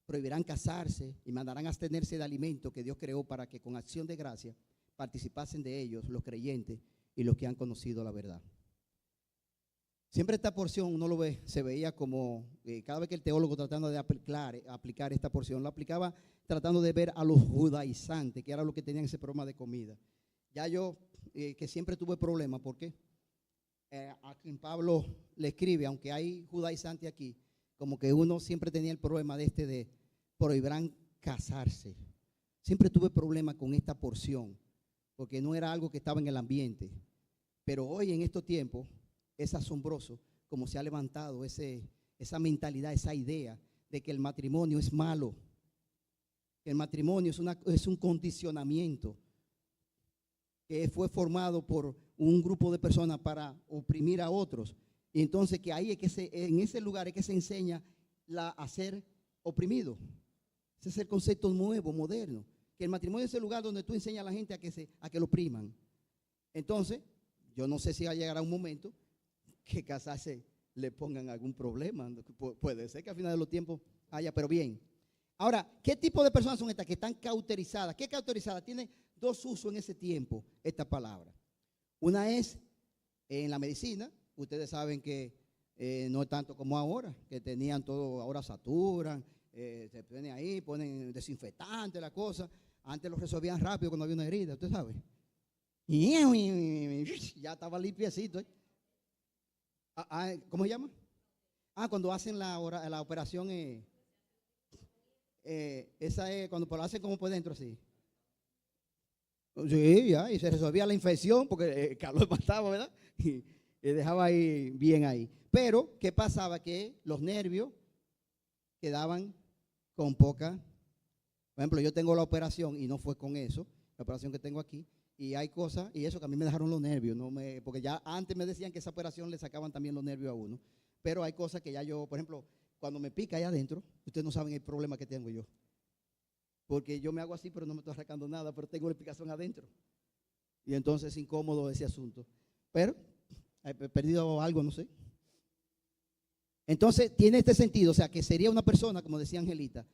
prohibirán casarse y mandarán abstenerse de alimento que Dios creó para que con acción de gracia participasen de ellos los creyentes y los que han conocido la verdad. Siempre esta porción uno lo ve, se veía como cada vez que el teólogo tratando de aplicar esta porción, lo aplicaba tratando de ver a los judaizantes, que era lo que tenían ese problema de comida. Ya yo, que siempre tuve problemas, ¿por qué? A quien Pablo le escribe, aunque hay judaizantes aquí, como que uno siempre tenía el problema de prohibirán casarse. Siempre tuve problemas con esta porción, porque no era algo que estaba en el ambiente. Pero hoy en estos tiempos es asombroso como se ha levantado esa mentalidad, esa idea de que el matrimonio es malo, que el matrimonio es un condicionamiento que fue formado por un grupo de personas para oprimir a otros. Y entonces que ahí es que en ese lugar es que se enseña a ser oprimido. Ese es el concepto nuevo, moderno. Que el matrimonio es el lugar donde tú enseñas a la gente a que lo opriman. Entonces, yo no sé si va a llegar a un momento que casarse le pongan algún problema. Puede ser que al final de los tiempos haya, pero bien. Ahora, ¿qué tipo de personas son estas que están cauterizadas? ¿Qué cauterizada? Tiene dos usos en ese tiempo esta palabra. Una es en la medicina. Ustedes saben que no es tanto como ahora, que tenían todo, ahora saturan, se ponen ahí, ponen desinfectante, la cosa. Antes lo resolvían rápido cuando había una herida, usted sabe. Ya estaba limpiecito. ¿Cómo se llama? Cuando hacen la operación, esa es cuando lo hacen como por dentro así. Sí, ya, y se resolvía la infección porque el calor mataba, ¿verdad? Y dejaba ahí bien ahí. Pero, ¿qué pasaba? Que los nervios quedaban con poca. Por ejemplo, yo tengo la operación y no fue con eso, la operación que tengo aquí. Y hay cosas, y eso que a mí me dejaron los nervios, porque ya antes me decían que esa operación le sacaban también los nervios a uno. Pero hay cosas que ya yo, por ejemplo, cuando me pica allá adentro, ustedes no saben el problema que tengo yo. Porque yo me hago así, pero no me estoy arrancando nada, pero tengo la picazón adentro. Y entonces es incómodo ese asunto. Pero he perdido algo, no sé. Entonces tiene este sentido, o sea, que sería una persona, como decía Angelita,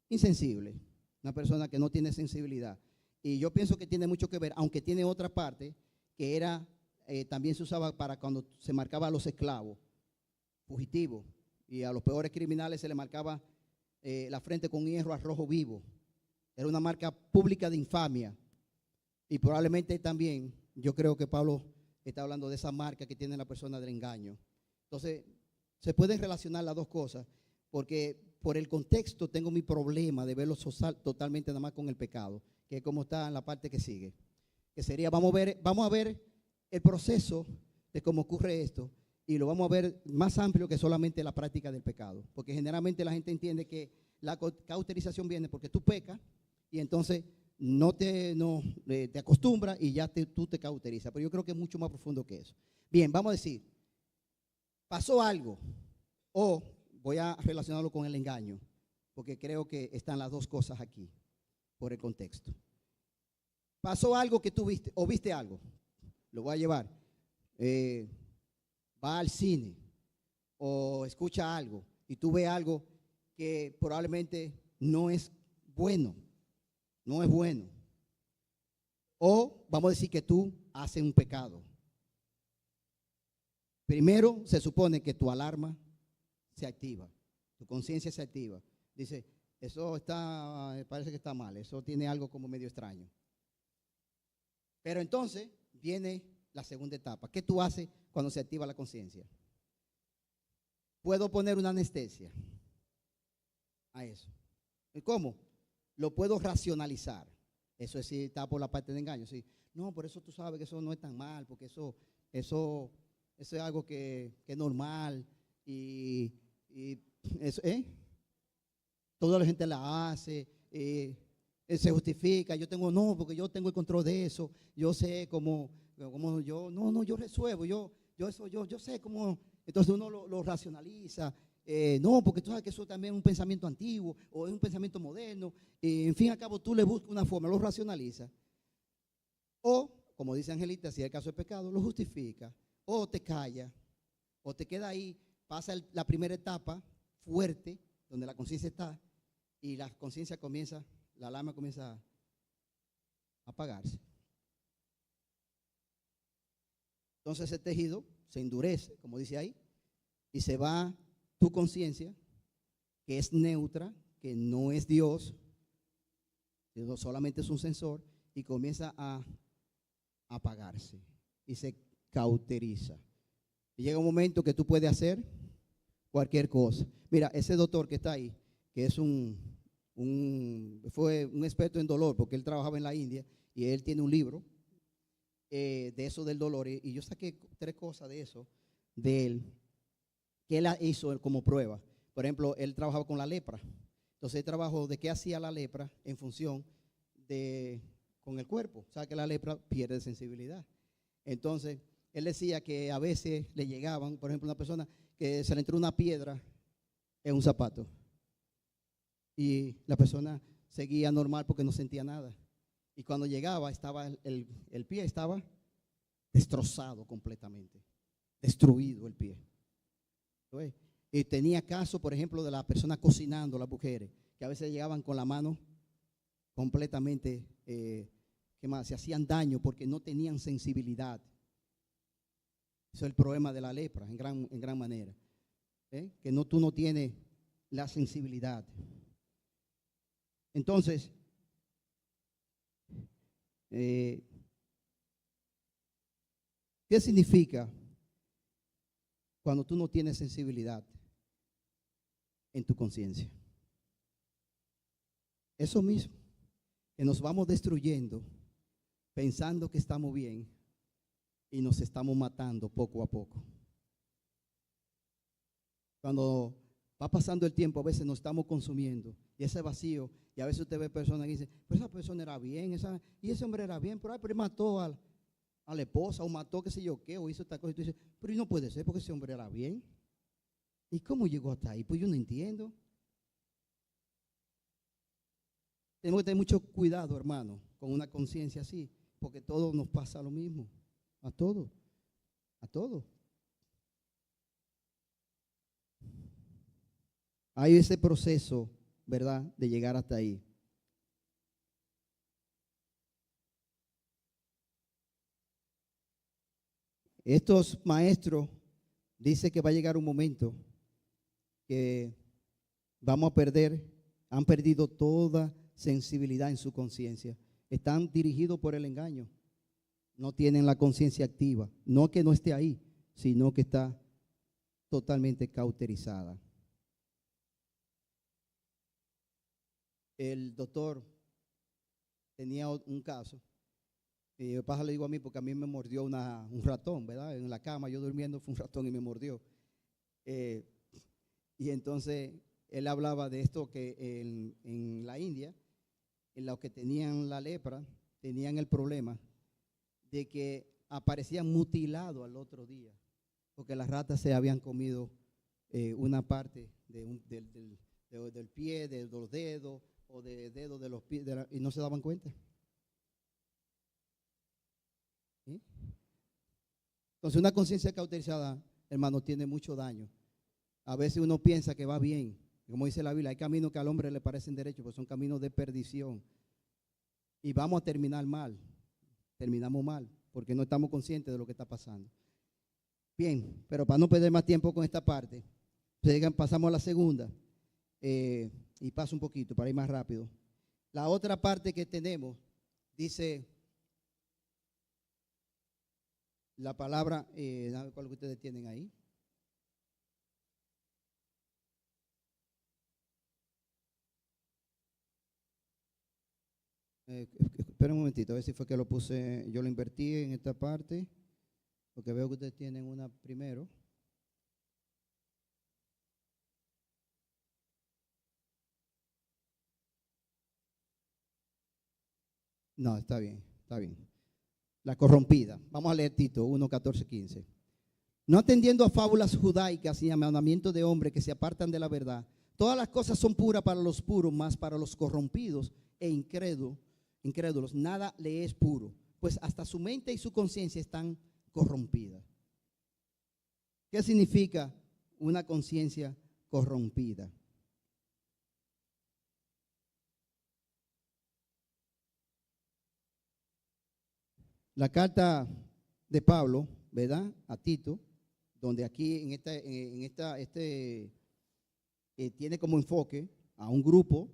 insensible. Una persona que no tiene sensibilidad. Y yo pienso que tiene mucho que ver, aunque tiene otra parte, que era, también se usaba para cuando se marcaba a los esclavos, fugitivos, y a los peores criminales se le marcaba la frente con hierro a rojo vivo. Era una marca pública de infamia. Y probablemente también, yo creo que Pablo está hablando de esa marca que tiene la persona del engaño. Entonces, se pueden relacionar las dos cosas, porque por el contexto tengo mi problema de verlo totalmente nada más con el pecado, que es como está en la parte que sigue. Que sería, vamos a ver el proceso de cómo ocurre esto, y lo vamos a ver más amplio que solamente la práctica del pecado. Porque generalmente la gente entiende que la cauterización viene porque tú pecas, y entonces te acostumbras y ya tú te cauterizas. Pero yo creo que es mucho más profundo que eso. Bien, vamos a decir, pasó algo, o voy a relacionarlo con el engaño, porque creo que están las dos cosas aquí, por el contexto. Pasó algo que tú viste, o viste algo, lo voy a llevar, va al cine o escucha algo y tú ves algo que probablemente no es bueno, no es bueno. O vamos a decir que tú haces un pecado. Primero se supone que tu alarma se activa, tu conciencia se activa. Dice, eso parece que está mal, eso tiene algo como medio extraño. Pero entonces viene la segunda etapa. ¿Qué tú haces cuando se activa la conciencia? Puedo poner una anestesia a eso. ¿Y cómo? Lo puedo racionalizar. Eso es si está por la parte de engaño. Sí. No, por eso tú sabes que eso no es tan mal, porque eso es algo que es normal y eso, toda la gente la hace, se justifica. Porque yo tengo el control de eso, yo sé cómo yo resuelvo, yo sé cómo. Entonces uno lo racionaliza. No, porque tú sabes que eso también es un pensamiento antiguo o es un pensamiento moderno. En fin y al cabo, tú le buscas una forma, lo racionaliza. O, como dice Angelita, si es el caso de pecado, lo justifica. O te calla, o te queda ahí, pasa la primera etapa fuerte, donde la conciencia está, y la conciencia comienza, la alarma comienza a apagarse. Entonces ese tejido se endurece, como dice ahí, y se va tu conciencia, que es neutra, que no es Dios, sino solamente es un sensor, y comienza a apagarse y se cauteriza. Y llega un momento que tú puedes hacer cualquier cosa. Mira, ese doctor que está ahí, que es fue un experto en dolor, porque él trabajaba en la India y él tiene un libro de eso del dolor, y yo saqué 3 cosas de eso, de él, que él hizo como prueba. Por ejemplo, él trabajaba con la lepra. Entonces él trabajó de qué hacía la lepra en función con el cuerpo. O sea que la lepra pierde sensibilidad. Entonces él decía que a veces le llegaban, por ejemplo, una persona que se le entró una piedra en un zapato y la persona seguía normal porque no sentía nada. Y cuando llegaba, el pie estaba destrozado completamente, destruido el pie. ¿Ves? Y tenía caso, por ejemplo, de las personas cocinando, las mujeres, que a veces llegaban con la mano completamente, ¿qué más? Se hacían daño porque no tenían sensibilidad. Eso es el problema de la lepra, en gran manera. Que tú no tienes la sensibilidad. Entonces, ¿qué significa cuando tú no tienes sensibilidad en tu conciencia? Eso mismo, que nos vamos destruyendo pensando que estamos bien y nos estamos matando poco a poco. Cuando va pasando el tiempo, a veces nos estamos consumiendo y ese vacío, y a veces usted ve personas que dicen, pero esa persona era bien, y ese hombre era bien, pero mató a la esposa, o mató qué sé yo qué, o hizo esta cosa, y tú dices, pero no puede ser porque ese hombre era bien. ¿Y cómo llegó hasta ahí? Pues yo no entiendo. Tenemos que tener mucho cuidado, hermano, con una conciencia así, porque todo nos pasa lo mismo, a todos. Hay ese proceso, ¿verdad?, de llegar hasta ahí. Estos maestros dicen que va a llegar un momento que vamos a han perdido toda sensibilidad en su conciencia. Están dirigidos por el engaño. No tienen la conciencia activa. No que no esté ahí, sino que está totalmente cauterizada. El doctor tenía un caso. Y de paso le digo a mí porque a mí me mordió un ratón, ¿verdad? En la cama, yo durmiendo, fue un ratón y me mordió. Y entonces él hablaba de esto que en la India, en los que tenían la lepra, tenían el problema de que aparecían mutilados al otro día, porque las ratas se habían comido una parte del pie, de los dedos, o de dedos de los pies, y no se daban cuenta. ¿Sí? Entonces una conciencia cauterizada, hermano, tiene mucho daño. A veces uno piensa que va bien. Como dice la Biblia, hay caminos que al hombre le parecen derechos, pero son caminos de perdición. Y vamos a terminar mal. Terminamos mal, porque no estamos conscientes de lo que está pasando. Bien, pero para no perder más tiempo con esta parte, pasamos a la segunda. Y paso un poquito para ir más rápido. La otra parte que tenemos dice la palabra, ¿cuál que ustedes tienen ahí? Espera un momentito, a ver si fue que lo puse, yo lo invertí en esta parte, porque veo que ustedes tienen una primero. No, está bien, está bien. La corrompida. Vamos a leer Tito 1, 14, 15. No atendiendo a fábulas judaicas y a mandamientos de hombres que se apartan de la verdad, todas las cosas son puras para los puros, mas para los corrompidos e incrédulos nada le es puro, pues hasta su mente y su conciencia están corrompidas. ¿Qué significa una conciencia corrompida? La carta de Pablo, ¿verdad?, a Tito, donde aquí tiene como enfoque a un grupo,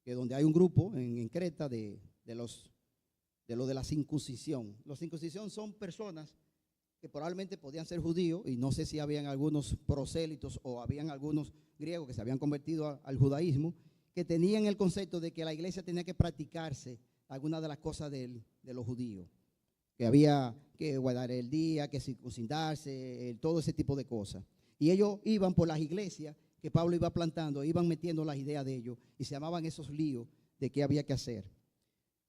que donde hay un grupo en Creta de la circuncisión. Los circuncisión son personas que probablemente podían ser judíos, y no sé si habían algunos prosélitos o habían algunos griegos que se habían convertido al judaísmo, que tenían el concepto de que la iglesia tenía que practicarse algunas de las cosas de los judíos, que había que guardar el día, que circuncidarse, todo ese tipo de cosas. Y ellos iban por las iglesias que Pablo iba plantando, iban metiendo las ideas de ellos y se llamaban esos líos de qué había que hacer.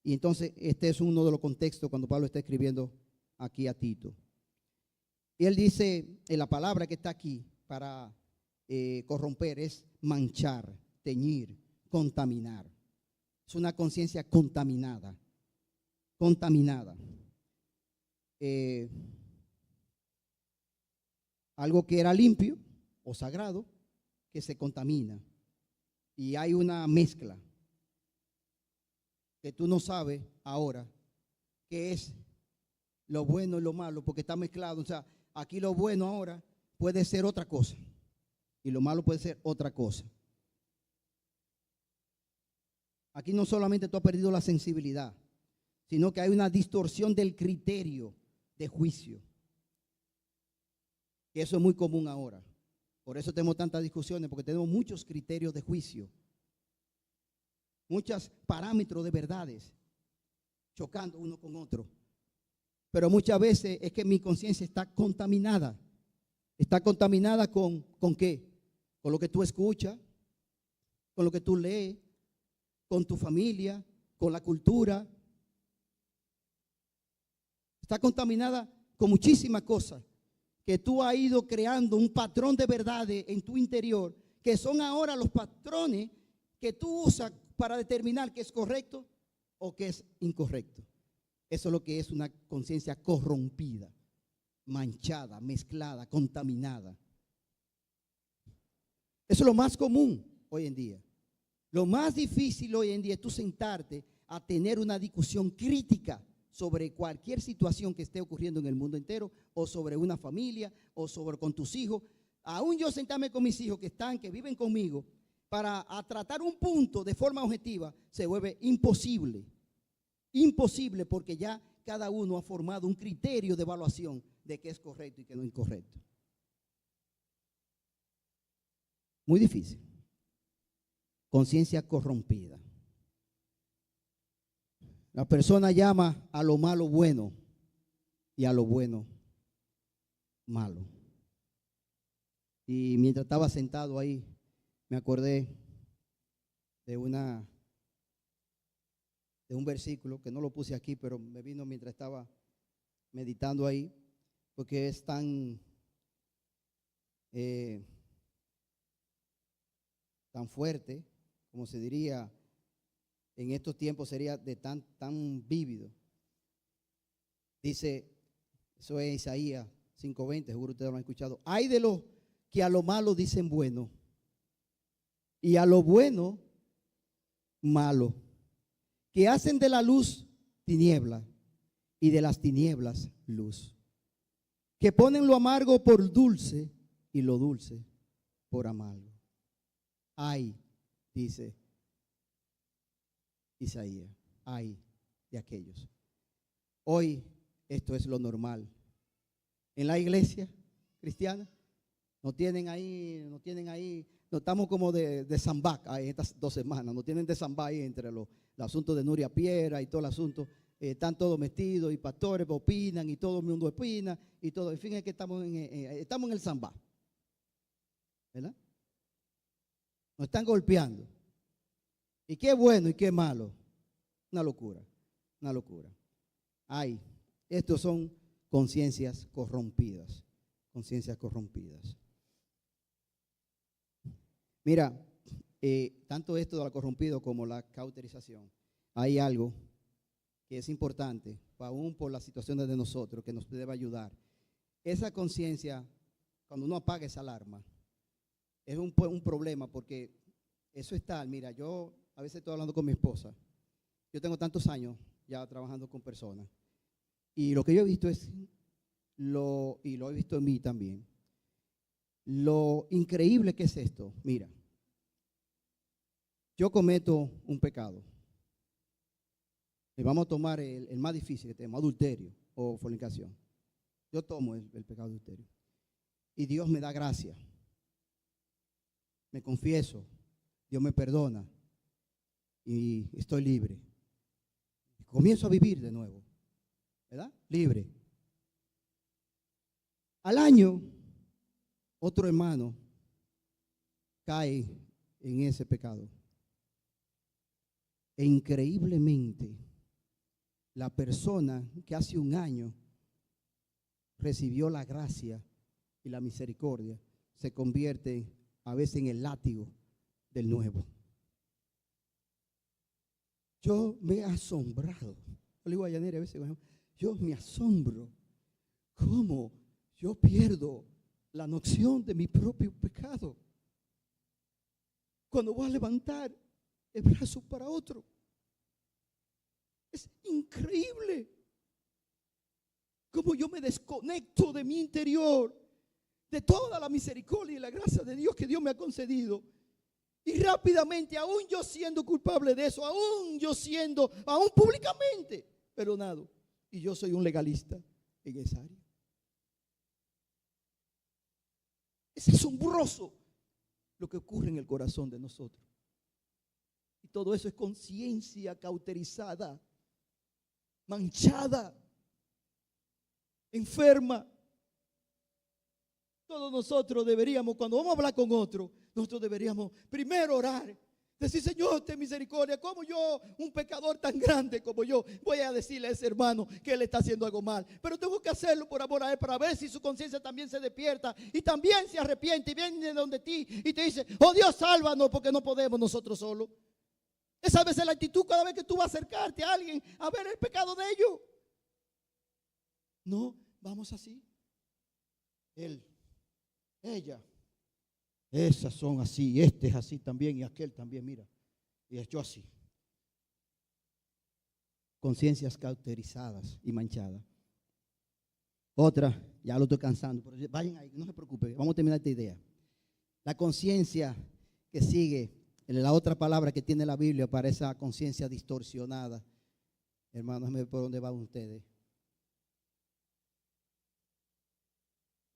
Y entonces este es uno de los contextos cuando Pablo está escribiendo aquí a Tito. Y él dice, en la palabra que está aquí para corromper es manchar, teñir, contaminar. Es una conciencia contaminada. Algo que era limpio o sagrado, que se contamina. Y hay una mezcla que tú no sabes ahora qué es lo bueno y lo malo, porque está mezclado. O sea, aquí lo bueno ahora puede ser otra cosa y lo malo puede ser otra cosa. Aquí no solamente tú has perdido la sensibilidad, sino que hay una distorsión del criterio de juicio. Y eso es muy común ahora. Por eso tenemos tantas discusiones, porque tenemos muchos criterios de juicio, muchos parámetros de verdades, chocando uno con otro. Pero muchas veces es que mi conciencia está contaminada. Está contaminada ¿con qué? Con lo que tú escuchas, con lo que tú lees, con tu familia, con la cultura. Está contaminada con muchísimas cosas que tú has ido creando un patrón de verdades en tu interior, que son ahora los patrones que tú usas para determinar qué es correcto o qué es incorrecto. Eso es lo que es una conciencia corrompida, manchada, mezclada, contaminada. Eso es lo más común hoy en día. Lo más difícil hoy en día es tú sentarte a tener una discusión crítica sobre cualquier situación que esté ocurriendo en el mundo entero, o sobre una familia, o sobre con tus hijos. Aún yo sentarme con mis hijos que viven conmigo, para tratar un punto de forma objetiva, se vuelve imposible. Imposible, porque ya cada uno ha formado un criterio de evaluación de qué es correcto y qué no es incorrecto. Muy difícil. Conciencia corrompida. La persona llama a lo malo bueno y a lo bueno malo. Y mientras estaba sentado ahí, me acordé de un versículo que no lo puse aquí, pero me vino mientras estaba meditando ahí, porque es tan fuerte, como se diría en estos tiempos, sería de tan vívido. Dice, Eso es Isaías 5:20, seguro ustedes lo han escuchado. Hay de los que a lo malo dicen bueno, y a lo bueno malo, que hacen de la luz tiniebla y de las tinieblas luz, que ponen lo amargo por dulce y lo dulce por amargo. Ay, dice Isaías, ay de aquellos. Hoy esto es lo normal. En la iglesia cristiana no tienen ahí, no estamos como de Zambá en estas 2 semanas, no tienen de Zambá ahí entre los asuntos de Nuria Piera y todo el asunto. Están todos metidos y pastores opinan y todo el mundo opina y todo. En fin, es que estamos en el Zambá, ¿verdad? Nos están golpeando. Y qué bueno y qué malo. Una locura, una locura. Ay, estos son conciencias corrompidas, conciencias corrompidas. Mira, tanto esto de la corrompido como la cauterización, hay algo que es importante, aún por las situaciones de nosotros, que nos debe ayudar. Esa conciencia, cuando uno apaga esa alarma, es un problema, porque eso está, mira, yo a veces estoy hablando con mi esposa, yo tengo tantos años ya trabajando con personas, y lo que yo he visto es, y lo he visto en mí también, lo increíble que es esto. Mira, yo cometo un pecado, y vamos a tomar el más difícil que tenemos, adulterio o fornicación. Yo tomo el pecado de adulterio, y Dios me da gracia, me confieso, Dios me perdona, y estoy libre. Comienzo a vivir de nuevo, ¿verdad? Libre. Al año, otro hermano cae en ese pecado. E increíblemente, la persona que hace un año recibió la gracia y la misericordia se convierte a veces en el látigo del nuevo. Yo me he asombrado. Yo le digo a Yanira a veces, yo me asombro cómo yo pierdo la noción de mi propio pecado cuando voy a levantar el brazo para otro. Es increíble cómo yo me desconecto de mi interior, de toda la misericordia y la gracia de Dios que Dios me ha concedido. Y rápidamente, aún yo siendo culpable de eso, aún públicamente perdonado, y yo soy un legalista en esa área. Es asombroso lo que ocurre en el corazón de nosotros. Y todo eso es conciencia cauterizada, manchada, enferma. Todos nosotros deberíamos, cuando vamos a hablar con otro, nosotros deberíamos primero orar. Decir, Señor, ten misericordia. ¿Cómo yo, un pecador tan grande como yo, voy a decirle a ese hermano que él está haciendo algo mal? Pero tengo que hacerlo por amor a él, para ver si su conciencia también se despierta y también se arrepiente y viene de donde ti y te dice, oh Dios, sálvanos, porque no podemos nosotros solos. Esa debe ser la actitud cada vez que tú vas a acercarte a alguien a ver el pecado de ellos. No, vamos así. Él, ella, esas son así, este es así también y aquel también, mira. Y yo así. Conciencias cauterizadas y manchadas. Otra, ya lo estoy cansando, pero vayan ahí, no se preocupen, vamos a terminar esta idea. La conciencia que sigue, la otra palabra que tiene la Biblia para esa conciencia distorsionada. Hermanos, ¿por dónde van ustedes?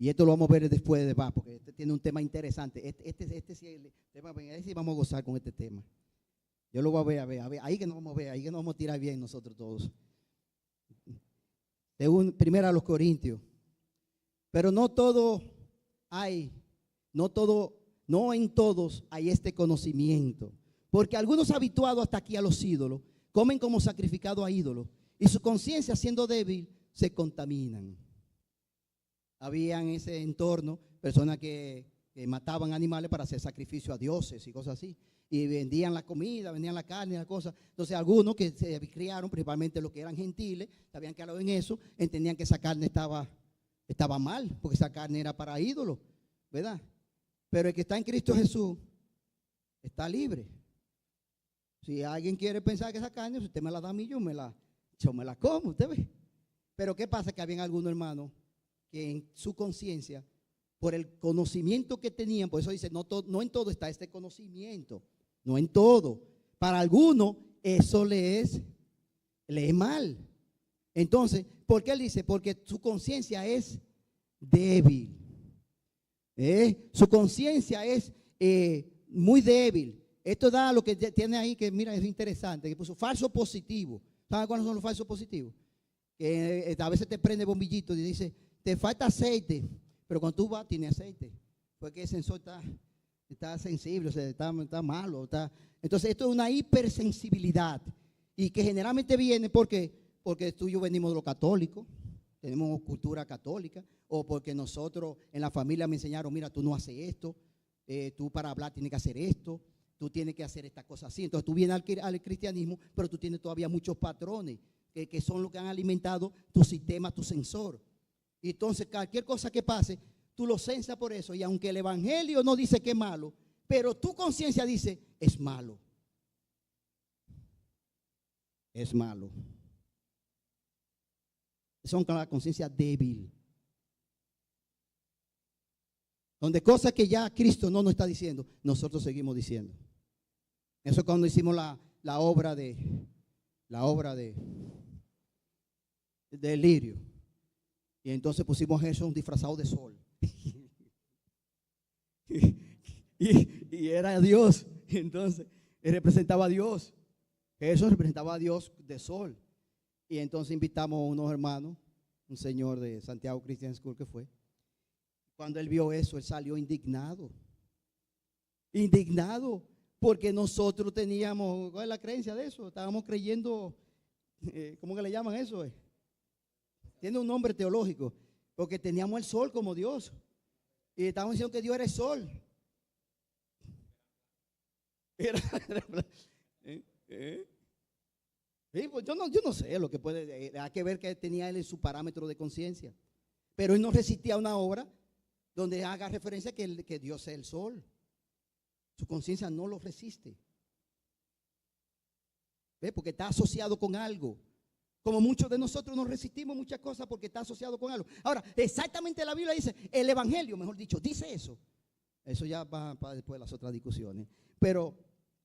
Y esto lo vamos a ver después de más, porque este tiene un tema interesante. Este sí, el tema, ahí sí vamos a gozar con este tema. Yo lo voy a ver, ahí que nos vamos a ver, ahí que nos vamos a tirar bien nosotros todos. Primero a los Corintios. Pero no en todos hay este conocimiento. Porque algunos habituados hasta aquí a los ídolos, comen como sacrificado a ídolos, y su conciencia siendo débil, se contaminan. Había en ese entorno personas que que mataban animales para hacer sacrificio a dioses y cosas así. Y vendían la comida, vendían la carne, las cosas. Entonces algunos que se criaron, principalmente los que eran gentiles, se habían criado en eso, entendían que esa carne estaba mal, porque esa carne era para ídolos, ¿verdad? Pero el que está en Cristo Jesús está libre. Si alguien quiere pensar que esa carne, si usted me la da a mí, yo me la como, usted ve. Pero ¿qué pasa? Que habían algunos hermanos que en su conciencia, por el conocimiento que tenían, por eso dice, no en todo está este conocimiento, no en todo. Para algunos eso le es mal. Entonces, ¿por qué él dice? Porque su conciencia es débil. Su conciencia es muy débil. Esto da lo que tiene ahí, que mira, es interesante, que puso falso positivo. ¿Saben cuáles son los falsos positivos? Que a veces te prende bombillito y dice, te falta aceite, pero cuando tú vas tiene aceite, porque el sensor está sensible, o sea, está malo. Entonces esto es una hipersensibilidad y que generalmente viene porque tú y yo venimos de los católicos, tenemos cultura católica, o porque nosotros en la familia me enseñaron, mira, tú no haces esto, tú para hablar tienes que hacer esto, tú tienes que hacer esta cosa así. Entonces tú vienes al cristianismo, pero tú tienes todavía muchos patrones que son los que han alimentado tu sistema, tu sensor. Y entonces cualquier cosa que pase, tú lo censas por eso. Y aunque el evangelio no dice que es malo, pero tu conciencia dice, es malo. Es malo. Son con la conciencia débil. Donde cosas que ya Cristo no nos está diciendo, nosotros seguimos diciendo. Eso es cuando hicimos la obra de Lirio. Y entonces pusimos eso un disfrazado de sol. y era Dios. Y entonces él representaba a Dios. Eso representaba a Dios de sol. Y entonces invitamos a unos hermanos, un señor de Santiago Christian School que fue. Cuando él vio eso, él salió indignado. Indignado porque nosotros teníamos, ¿cuál es la creencia de eso? Estábamos creyendo, ¿cómo que le llaman eso? Tiene un nombre teológico, porque teníamos el sol como Dios. Y estábamos diciendo que Dios era el sol. Sí, pues yo no sé lo que puede, hay que ver que tenía él en su parámetro de conciencia. Pero él no resistía a una obra donde haga referencia que Dios es el sol. Su conciencia no lo resiste. ¿Ve? Porque está asociado con algo. Como muchos de nosotros nos resistimos muchas cosas porque está asociado con algo. Ahora, exactamente la Biblia dice, el evangelio, mejor dicho, dice eso. Eso ya va para después las otras discusiones. Pero,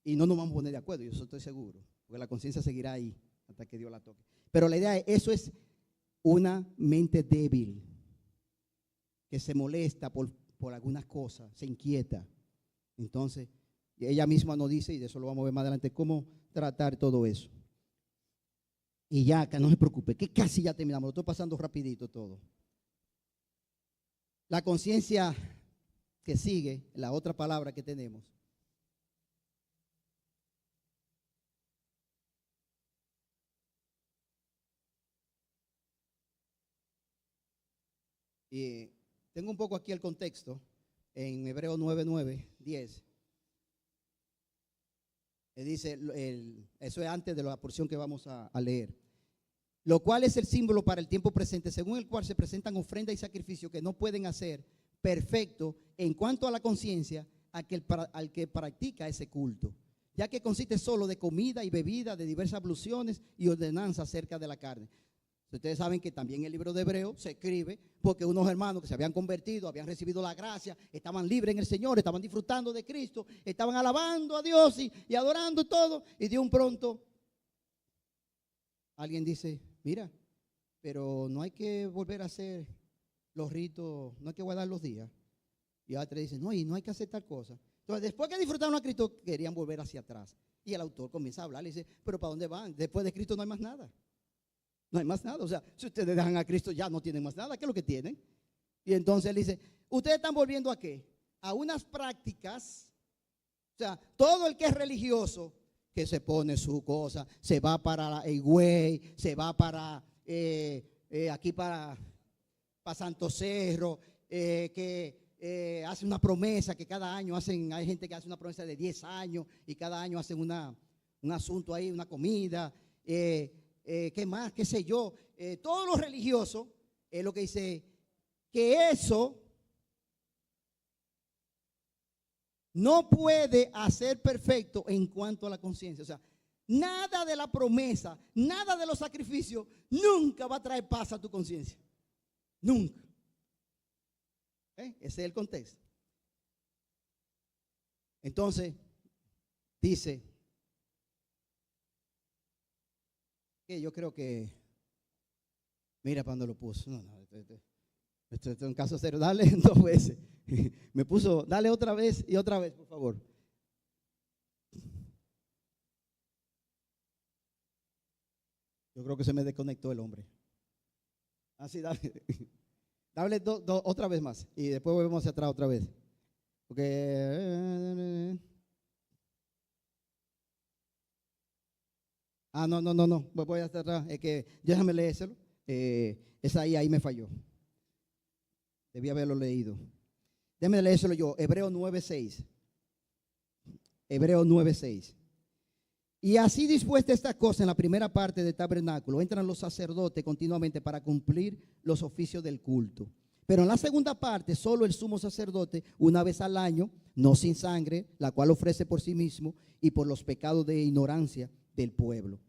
y no nos vamos a poner de acuerdo, yo estoy seguro. Porque la conciencia seguirá ahí hasta que Dios la toque. Pero la idea es, eso es una mente débil que se molesta por algunas cosas, se inquieta. Entonces, ella misma nos dice, y de eso lo vamos a ver más adelante, cómo tratar todo eso. Y ya, que no se preocupe, que casi ya terminamos, lo estoy pasando rapidito todo. La conciencia que sigue, la otra palabra que tenemos, y tengo un poco aquí el contexto, en Hebreos 9:9, 10. Dice, eso es antes de la porción que vamos a leer. Lo cual es el símbolo para el tiempo presente, según el cual se presentan ofrendas y sacrificios que no pueden hacer perfecto en cuanto a la conciencia al que practica ese culto, ya que consiste solo de comida y bebida, de diversas abluciones y ordenanzas acerca de la carne. Ustedes saben que también el libro de Hebreos se escribe porque unos hermanos que se habían convertido, habían recibido la gracia, estaban libres en el Señor, estaban disfrutando de Cristo, estaban alabando a Dios y adorando todo. Y de un pronto alguien dice, mira, pero no hay que volver a hacer los ritos, no hay que guardar los días. Y otros dicen, no, y no hay que hacer tal cosa. Entonces, después que disfrutaron a Cristo, querían volver hacia atrás. Y el autor comienza a hablar y dice, pero ¿para dónde van? Después de Cristo no hay más nada. No hay más nada. O sea, si ustedes dejan a Cristo ya no tienen más nada. ¿Qué es lo que tienen? Y entonces él dice, ¿ustedes están volviendo a qué? A unas prácticas. O sea, todo el que es religioso, que se pone su cosa, se va para el Güey, se va para aquí para Santo Cerro, que hace una promesa que cada año hacen, hay gente que hace una promesa de 10 años y cada año hacen un asunto ahí, una comida, ¿qué más? ¿Qué sé yo? Todos los religiosos es lo que dice que eso no puede hacer perfecto en cuanto a la conciencia. O sea, nada de la promesa, nada de los sacrificios, nunca va a traer paz a tu conciencia. Nunca. Ese es el contexto. Entonces, dice que yo creo que, mira cuando lo puso. Esto es un caso serio. Dale 2 veces. Me puso, dale otra vez y otra vez, por favor. Yo creo que se me desconectó el hombre. Así, dale. Dale otra vez más. Y después volvemos hacia atrás otra vez. Porque. No. Voy hacia atrás. Es que déjame leérselo. Esa ahí me falló. Debí haberlo leído. Déjame leérselo yo. Hebreos 9:6. Hebreos 9:6. Y así dispuesta esta cosa en la primera parte del tabernáculo, entran los sacerdotes continuamente para cumplir los oficios del culto. Pero en la segunda parte, solo el sumo sacerdote, una vez al año, no sin sangre, la cual ofrece por sí mismo y por los pecados de ignorancia del pueblo,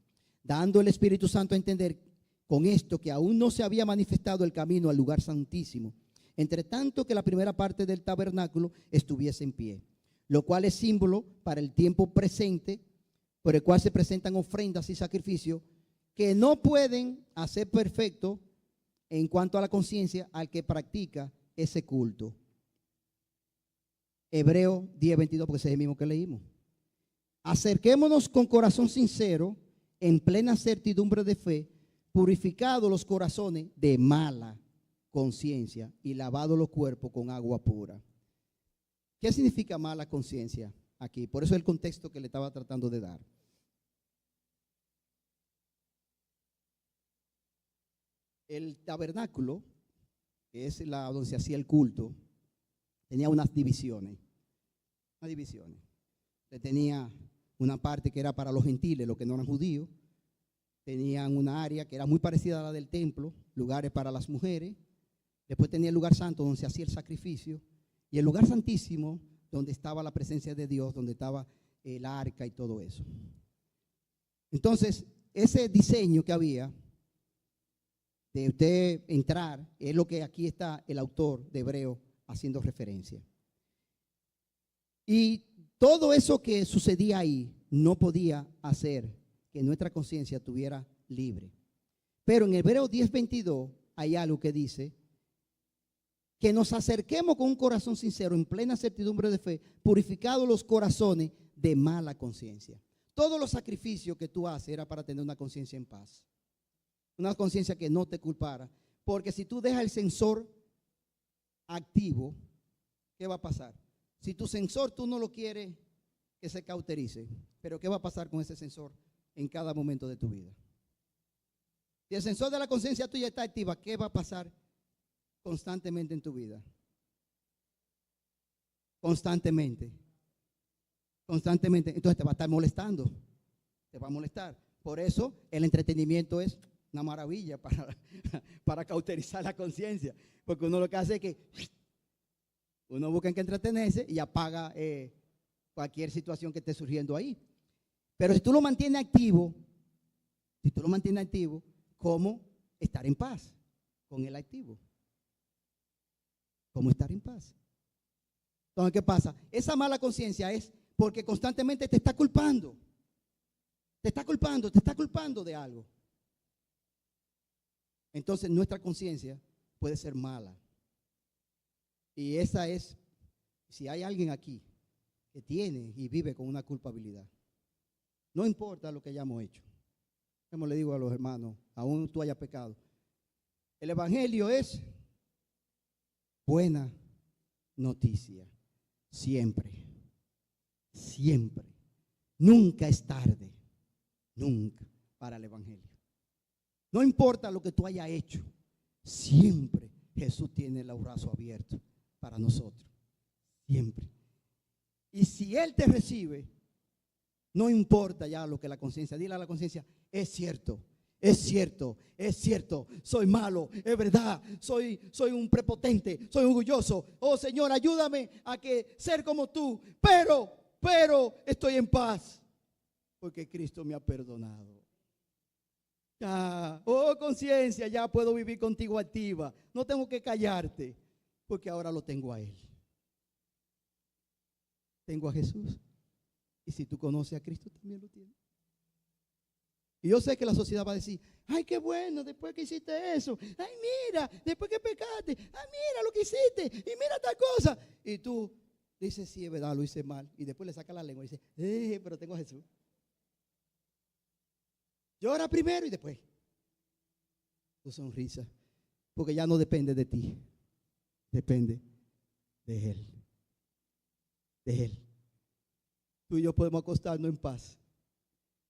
dando el Espíritu Santo a entender con esto que aún no se había manifestado el camino al lugar santísimo, entre tanto que la primera parte del tabernáculo estuviese en pie, lo cual es símbolo para el tiempo presente, por el cual se presentan ofrendas y sacrificios que no pueden hacer perfecto en cuanto a la conciencia al que practica ese culto. Hebreos 10:22, porque ese es el mismo que leímos. Acerquémonos con corazón sincero, en plena certidumbre de fe, purificados los corazones de mala conciencia y lavados los cuerpos con agua pura. ¿Qué significa mala conciencia aquí? Por eso es el contexto que le estaba tratando de dar. El tabernáculo, que es donde se hacía el culto, tenía unas divisiones. Tenía una parte que era para los gentiles, los que no eran judíos. Tenían una área que era muy parecida a la del templo, lugares para las mujeres. Después tenía el lugar santo donde se hacía el sacrificio. Y el lugar santísimo donde estaba la presencia de Dios, donde estaba el arca y todo eso. Entonces, ese diseño que había de usted entrar, es lo que aquí está el autor de Hebreo haciendo referencia. Y todo eso que sucedía ahí no podía hacer que nuestra conciencia estuviera libre. Pero en Hebreos 10:22 hay algo que dice que nos acerquemos con un corazón sincero, en plena certidumbre de fe, purificados los corazones de mala conciencia. Todos los sacrificios que tú haces era para tener una conciencia en paz. Una conciencia que no te culpara. Porque si tú dejas el sensor activo, ¿qué va a pasar? Si tu sensor tú no lo quieres que se cauterice, pero ¿qué va a pasar con ese sensor en cada momento de tu vida? Si el sensor de la conciencia tuya está activa, ¿qué va a pasar constantemente en tu vida? Constantemente. Entonces te va a estar molestando. Te va a molestar. Por eso el entretenimiento es una maravilla para cauterizar la conciencia. Porque uno lo que hace es que uno busca en qué entretenerse y apaga cualquier situación que esté surgiendo ahí. Pero si tú lo mantienes activo, ¿cómo estar en paz con el activo? ¿Cómo estar en paz? Entonces, ¿qué pasa? Esa mala conciencia es porque constantemente te está culpando. Te está culpando de algo. Entonces nuestra conciencia puede ser mala. Y esa es, si hay alguien aquí que tiene y vive con una culpabilidad, no importa lo que hayamos hecho. Como le digo a los hermanos, aún tú hayas pecado. El evangelio es buena noticia. Siempre. Nunca es tarde. Nunca para el evangelio. No importa lo que tú hayas hecho, siempre Jesús tiene los brazos abiertos para nosotros, siempre. Y si Él te recibe, no importa ya lo que la conciencia, dile a la conciencia, es cierto, es cierto, es cierto, soy malo, es verdad, soy un prepotente, soy orgulloso. Oh Señor, ayúdame a que ser como tú, pero estoy en paz, porque Cristo me ha perdonado. Ya, oh conciencia, ya puedo vivir contigo activa, no tengo que callarte, porque ahora lo tengo a Él. Tengo a Jesús. Y si tú conoces a Cristo, también lo tienes. Y yo sé que la sociedad va a decir, ay, qué bueno, después que hiciste eso. Ay, mira, después que pecaste. Ay, mira lo que hiciste. Y mira tal cosa. Y tú dices, sí, es verdad, lo hice mal. Y después le sacas la lengua y dices, pero tengo a Jesús. Llora primero y después tu sonrisa. Porque ya no depende de ti. Depende de Él. De Él. Tú y yo podemos acostarnos en paz,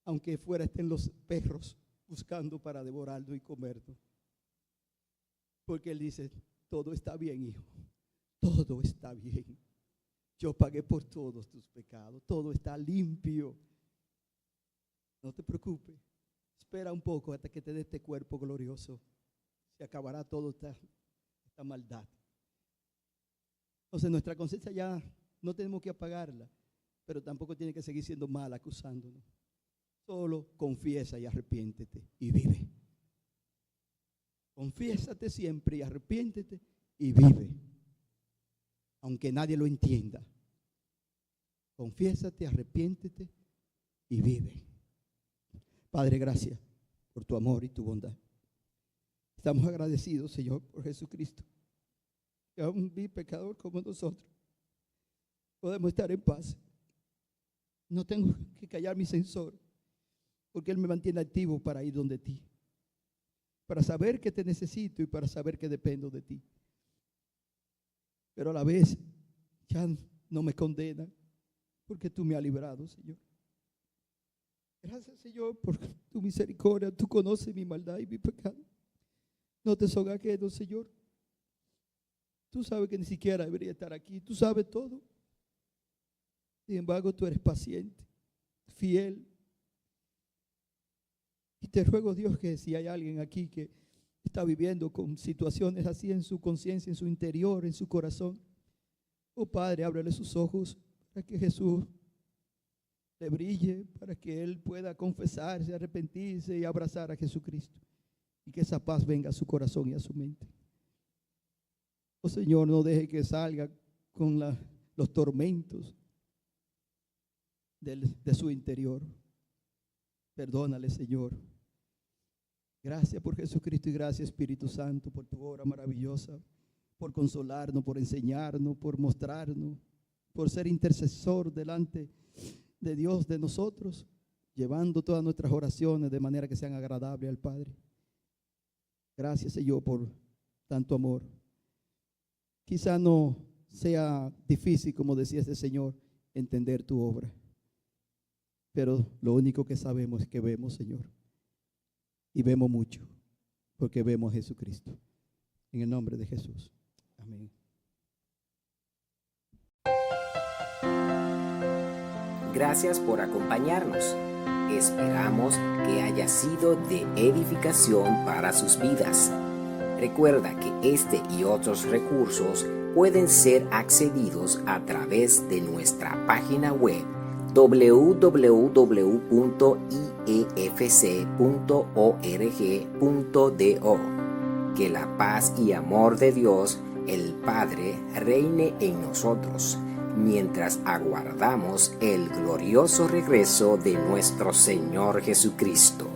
aunque fuera estén los perros buscando para devorarlo y comerlo. Porque Él dice, todo está bien, hijo, todo está bien. Yo pagué por todos tus pecados, todo está limpio. No te preocupes, espera un poco hasta que te dé este cuerpo glorioso. Se acabará toda esta maldad. Entonces nuestra conciencia ya no tenemos que apagarla, pero tampoco tiene que seguir siendo mala, acusándonos. Solo confiesa y arrepiéntete y vive. Confiésate siempre y arrepiéntete y vive. Aunque nadie lo entienda. Confiésate, arrepiéntete y vive. Padre, gracias por tu amor y tu bondad. Estamos agradecidos, Señor, por Jesucristo. Que a un vil pecador como nosotros podemos estar en paz. No tengo que callar mi sensor, porque Él me mantiene activo para ir donde ti, para saber que te necesito y para saber que dependo de ti. Pero a la vez ya no me condena, porque tú me has librado, Señor. Gracias, Señor, por tu misericordia. Tú conoces mi maldad y mi pecado. No te son ajenos, Señor. Tú sabes que ni siquiera debería estar aquí. Tú sabes todo. Sin embargo, tú eres paciente, fiel. Y te ruego, Dios, que si hay alguien aquí que está viviendo con situaciones así en su conciencia, en su interior, en su corazón, oh Padre, ábrele sus ojos para que Jesús le brille, para que Él pueda confesarse, arrepentirse y abrazar a Jesucristo. Y que esa paz venga a su corazón y a su mente. Oh Señor, no deje que salga con los tormentos de su interior. Perdónale, Señor. Gracias por Jesucristo y gracias, Espíritu Santo, por tu obra maravillosa, por consolarnos, por enseñarnos, por mostrarnos, por ser intercesor delante de Dios, de nosotros, llevando todas nuestras oraciones de manera que sean agradables al Padre. Gracias, Señor, por tanto amor. Quizá no sea difícil, como decía este Señor, entender tu obra. Pero lo único que sabemos es que vemos, Señor. Y vemos mucho, porque vemos a Jesucristo. En el nombre de Jesús. Amén. Gracias por acompañarnos. Esperamos que haya sido de edificación para sus vidas. Recuerda que este y otros recursos pueden ser accedidos a través de nuestra página web www.iefc.org.do. Que la paz y amor de Dios, el Padre, reine en nosotros, mientras aguardamos el glorioso regreso de nuestro Señor Jesucristo.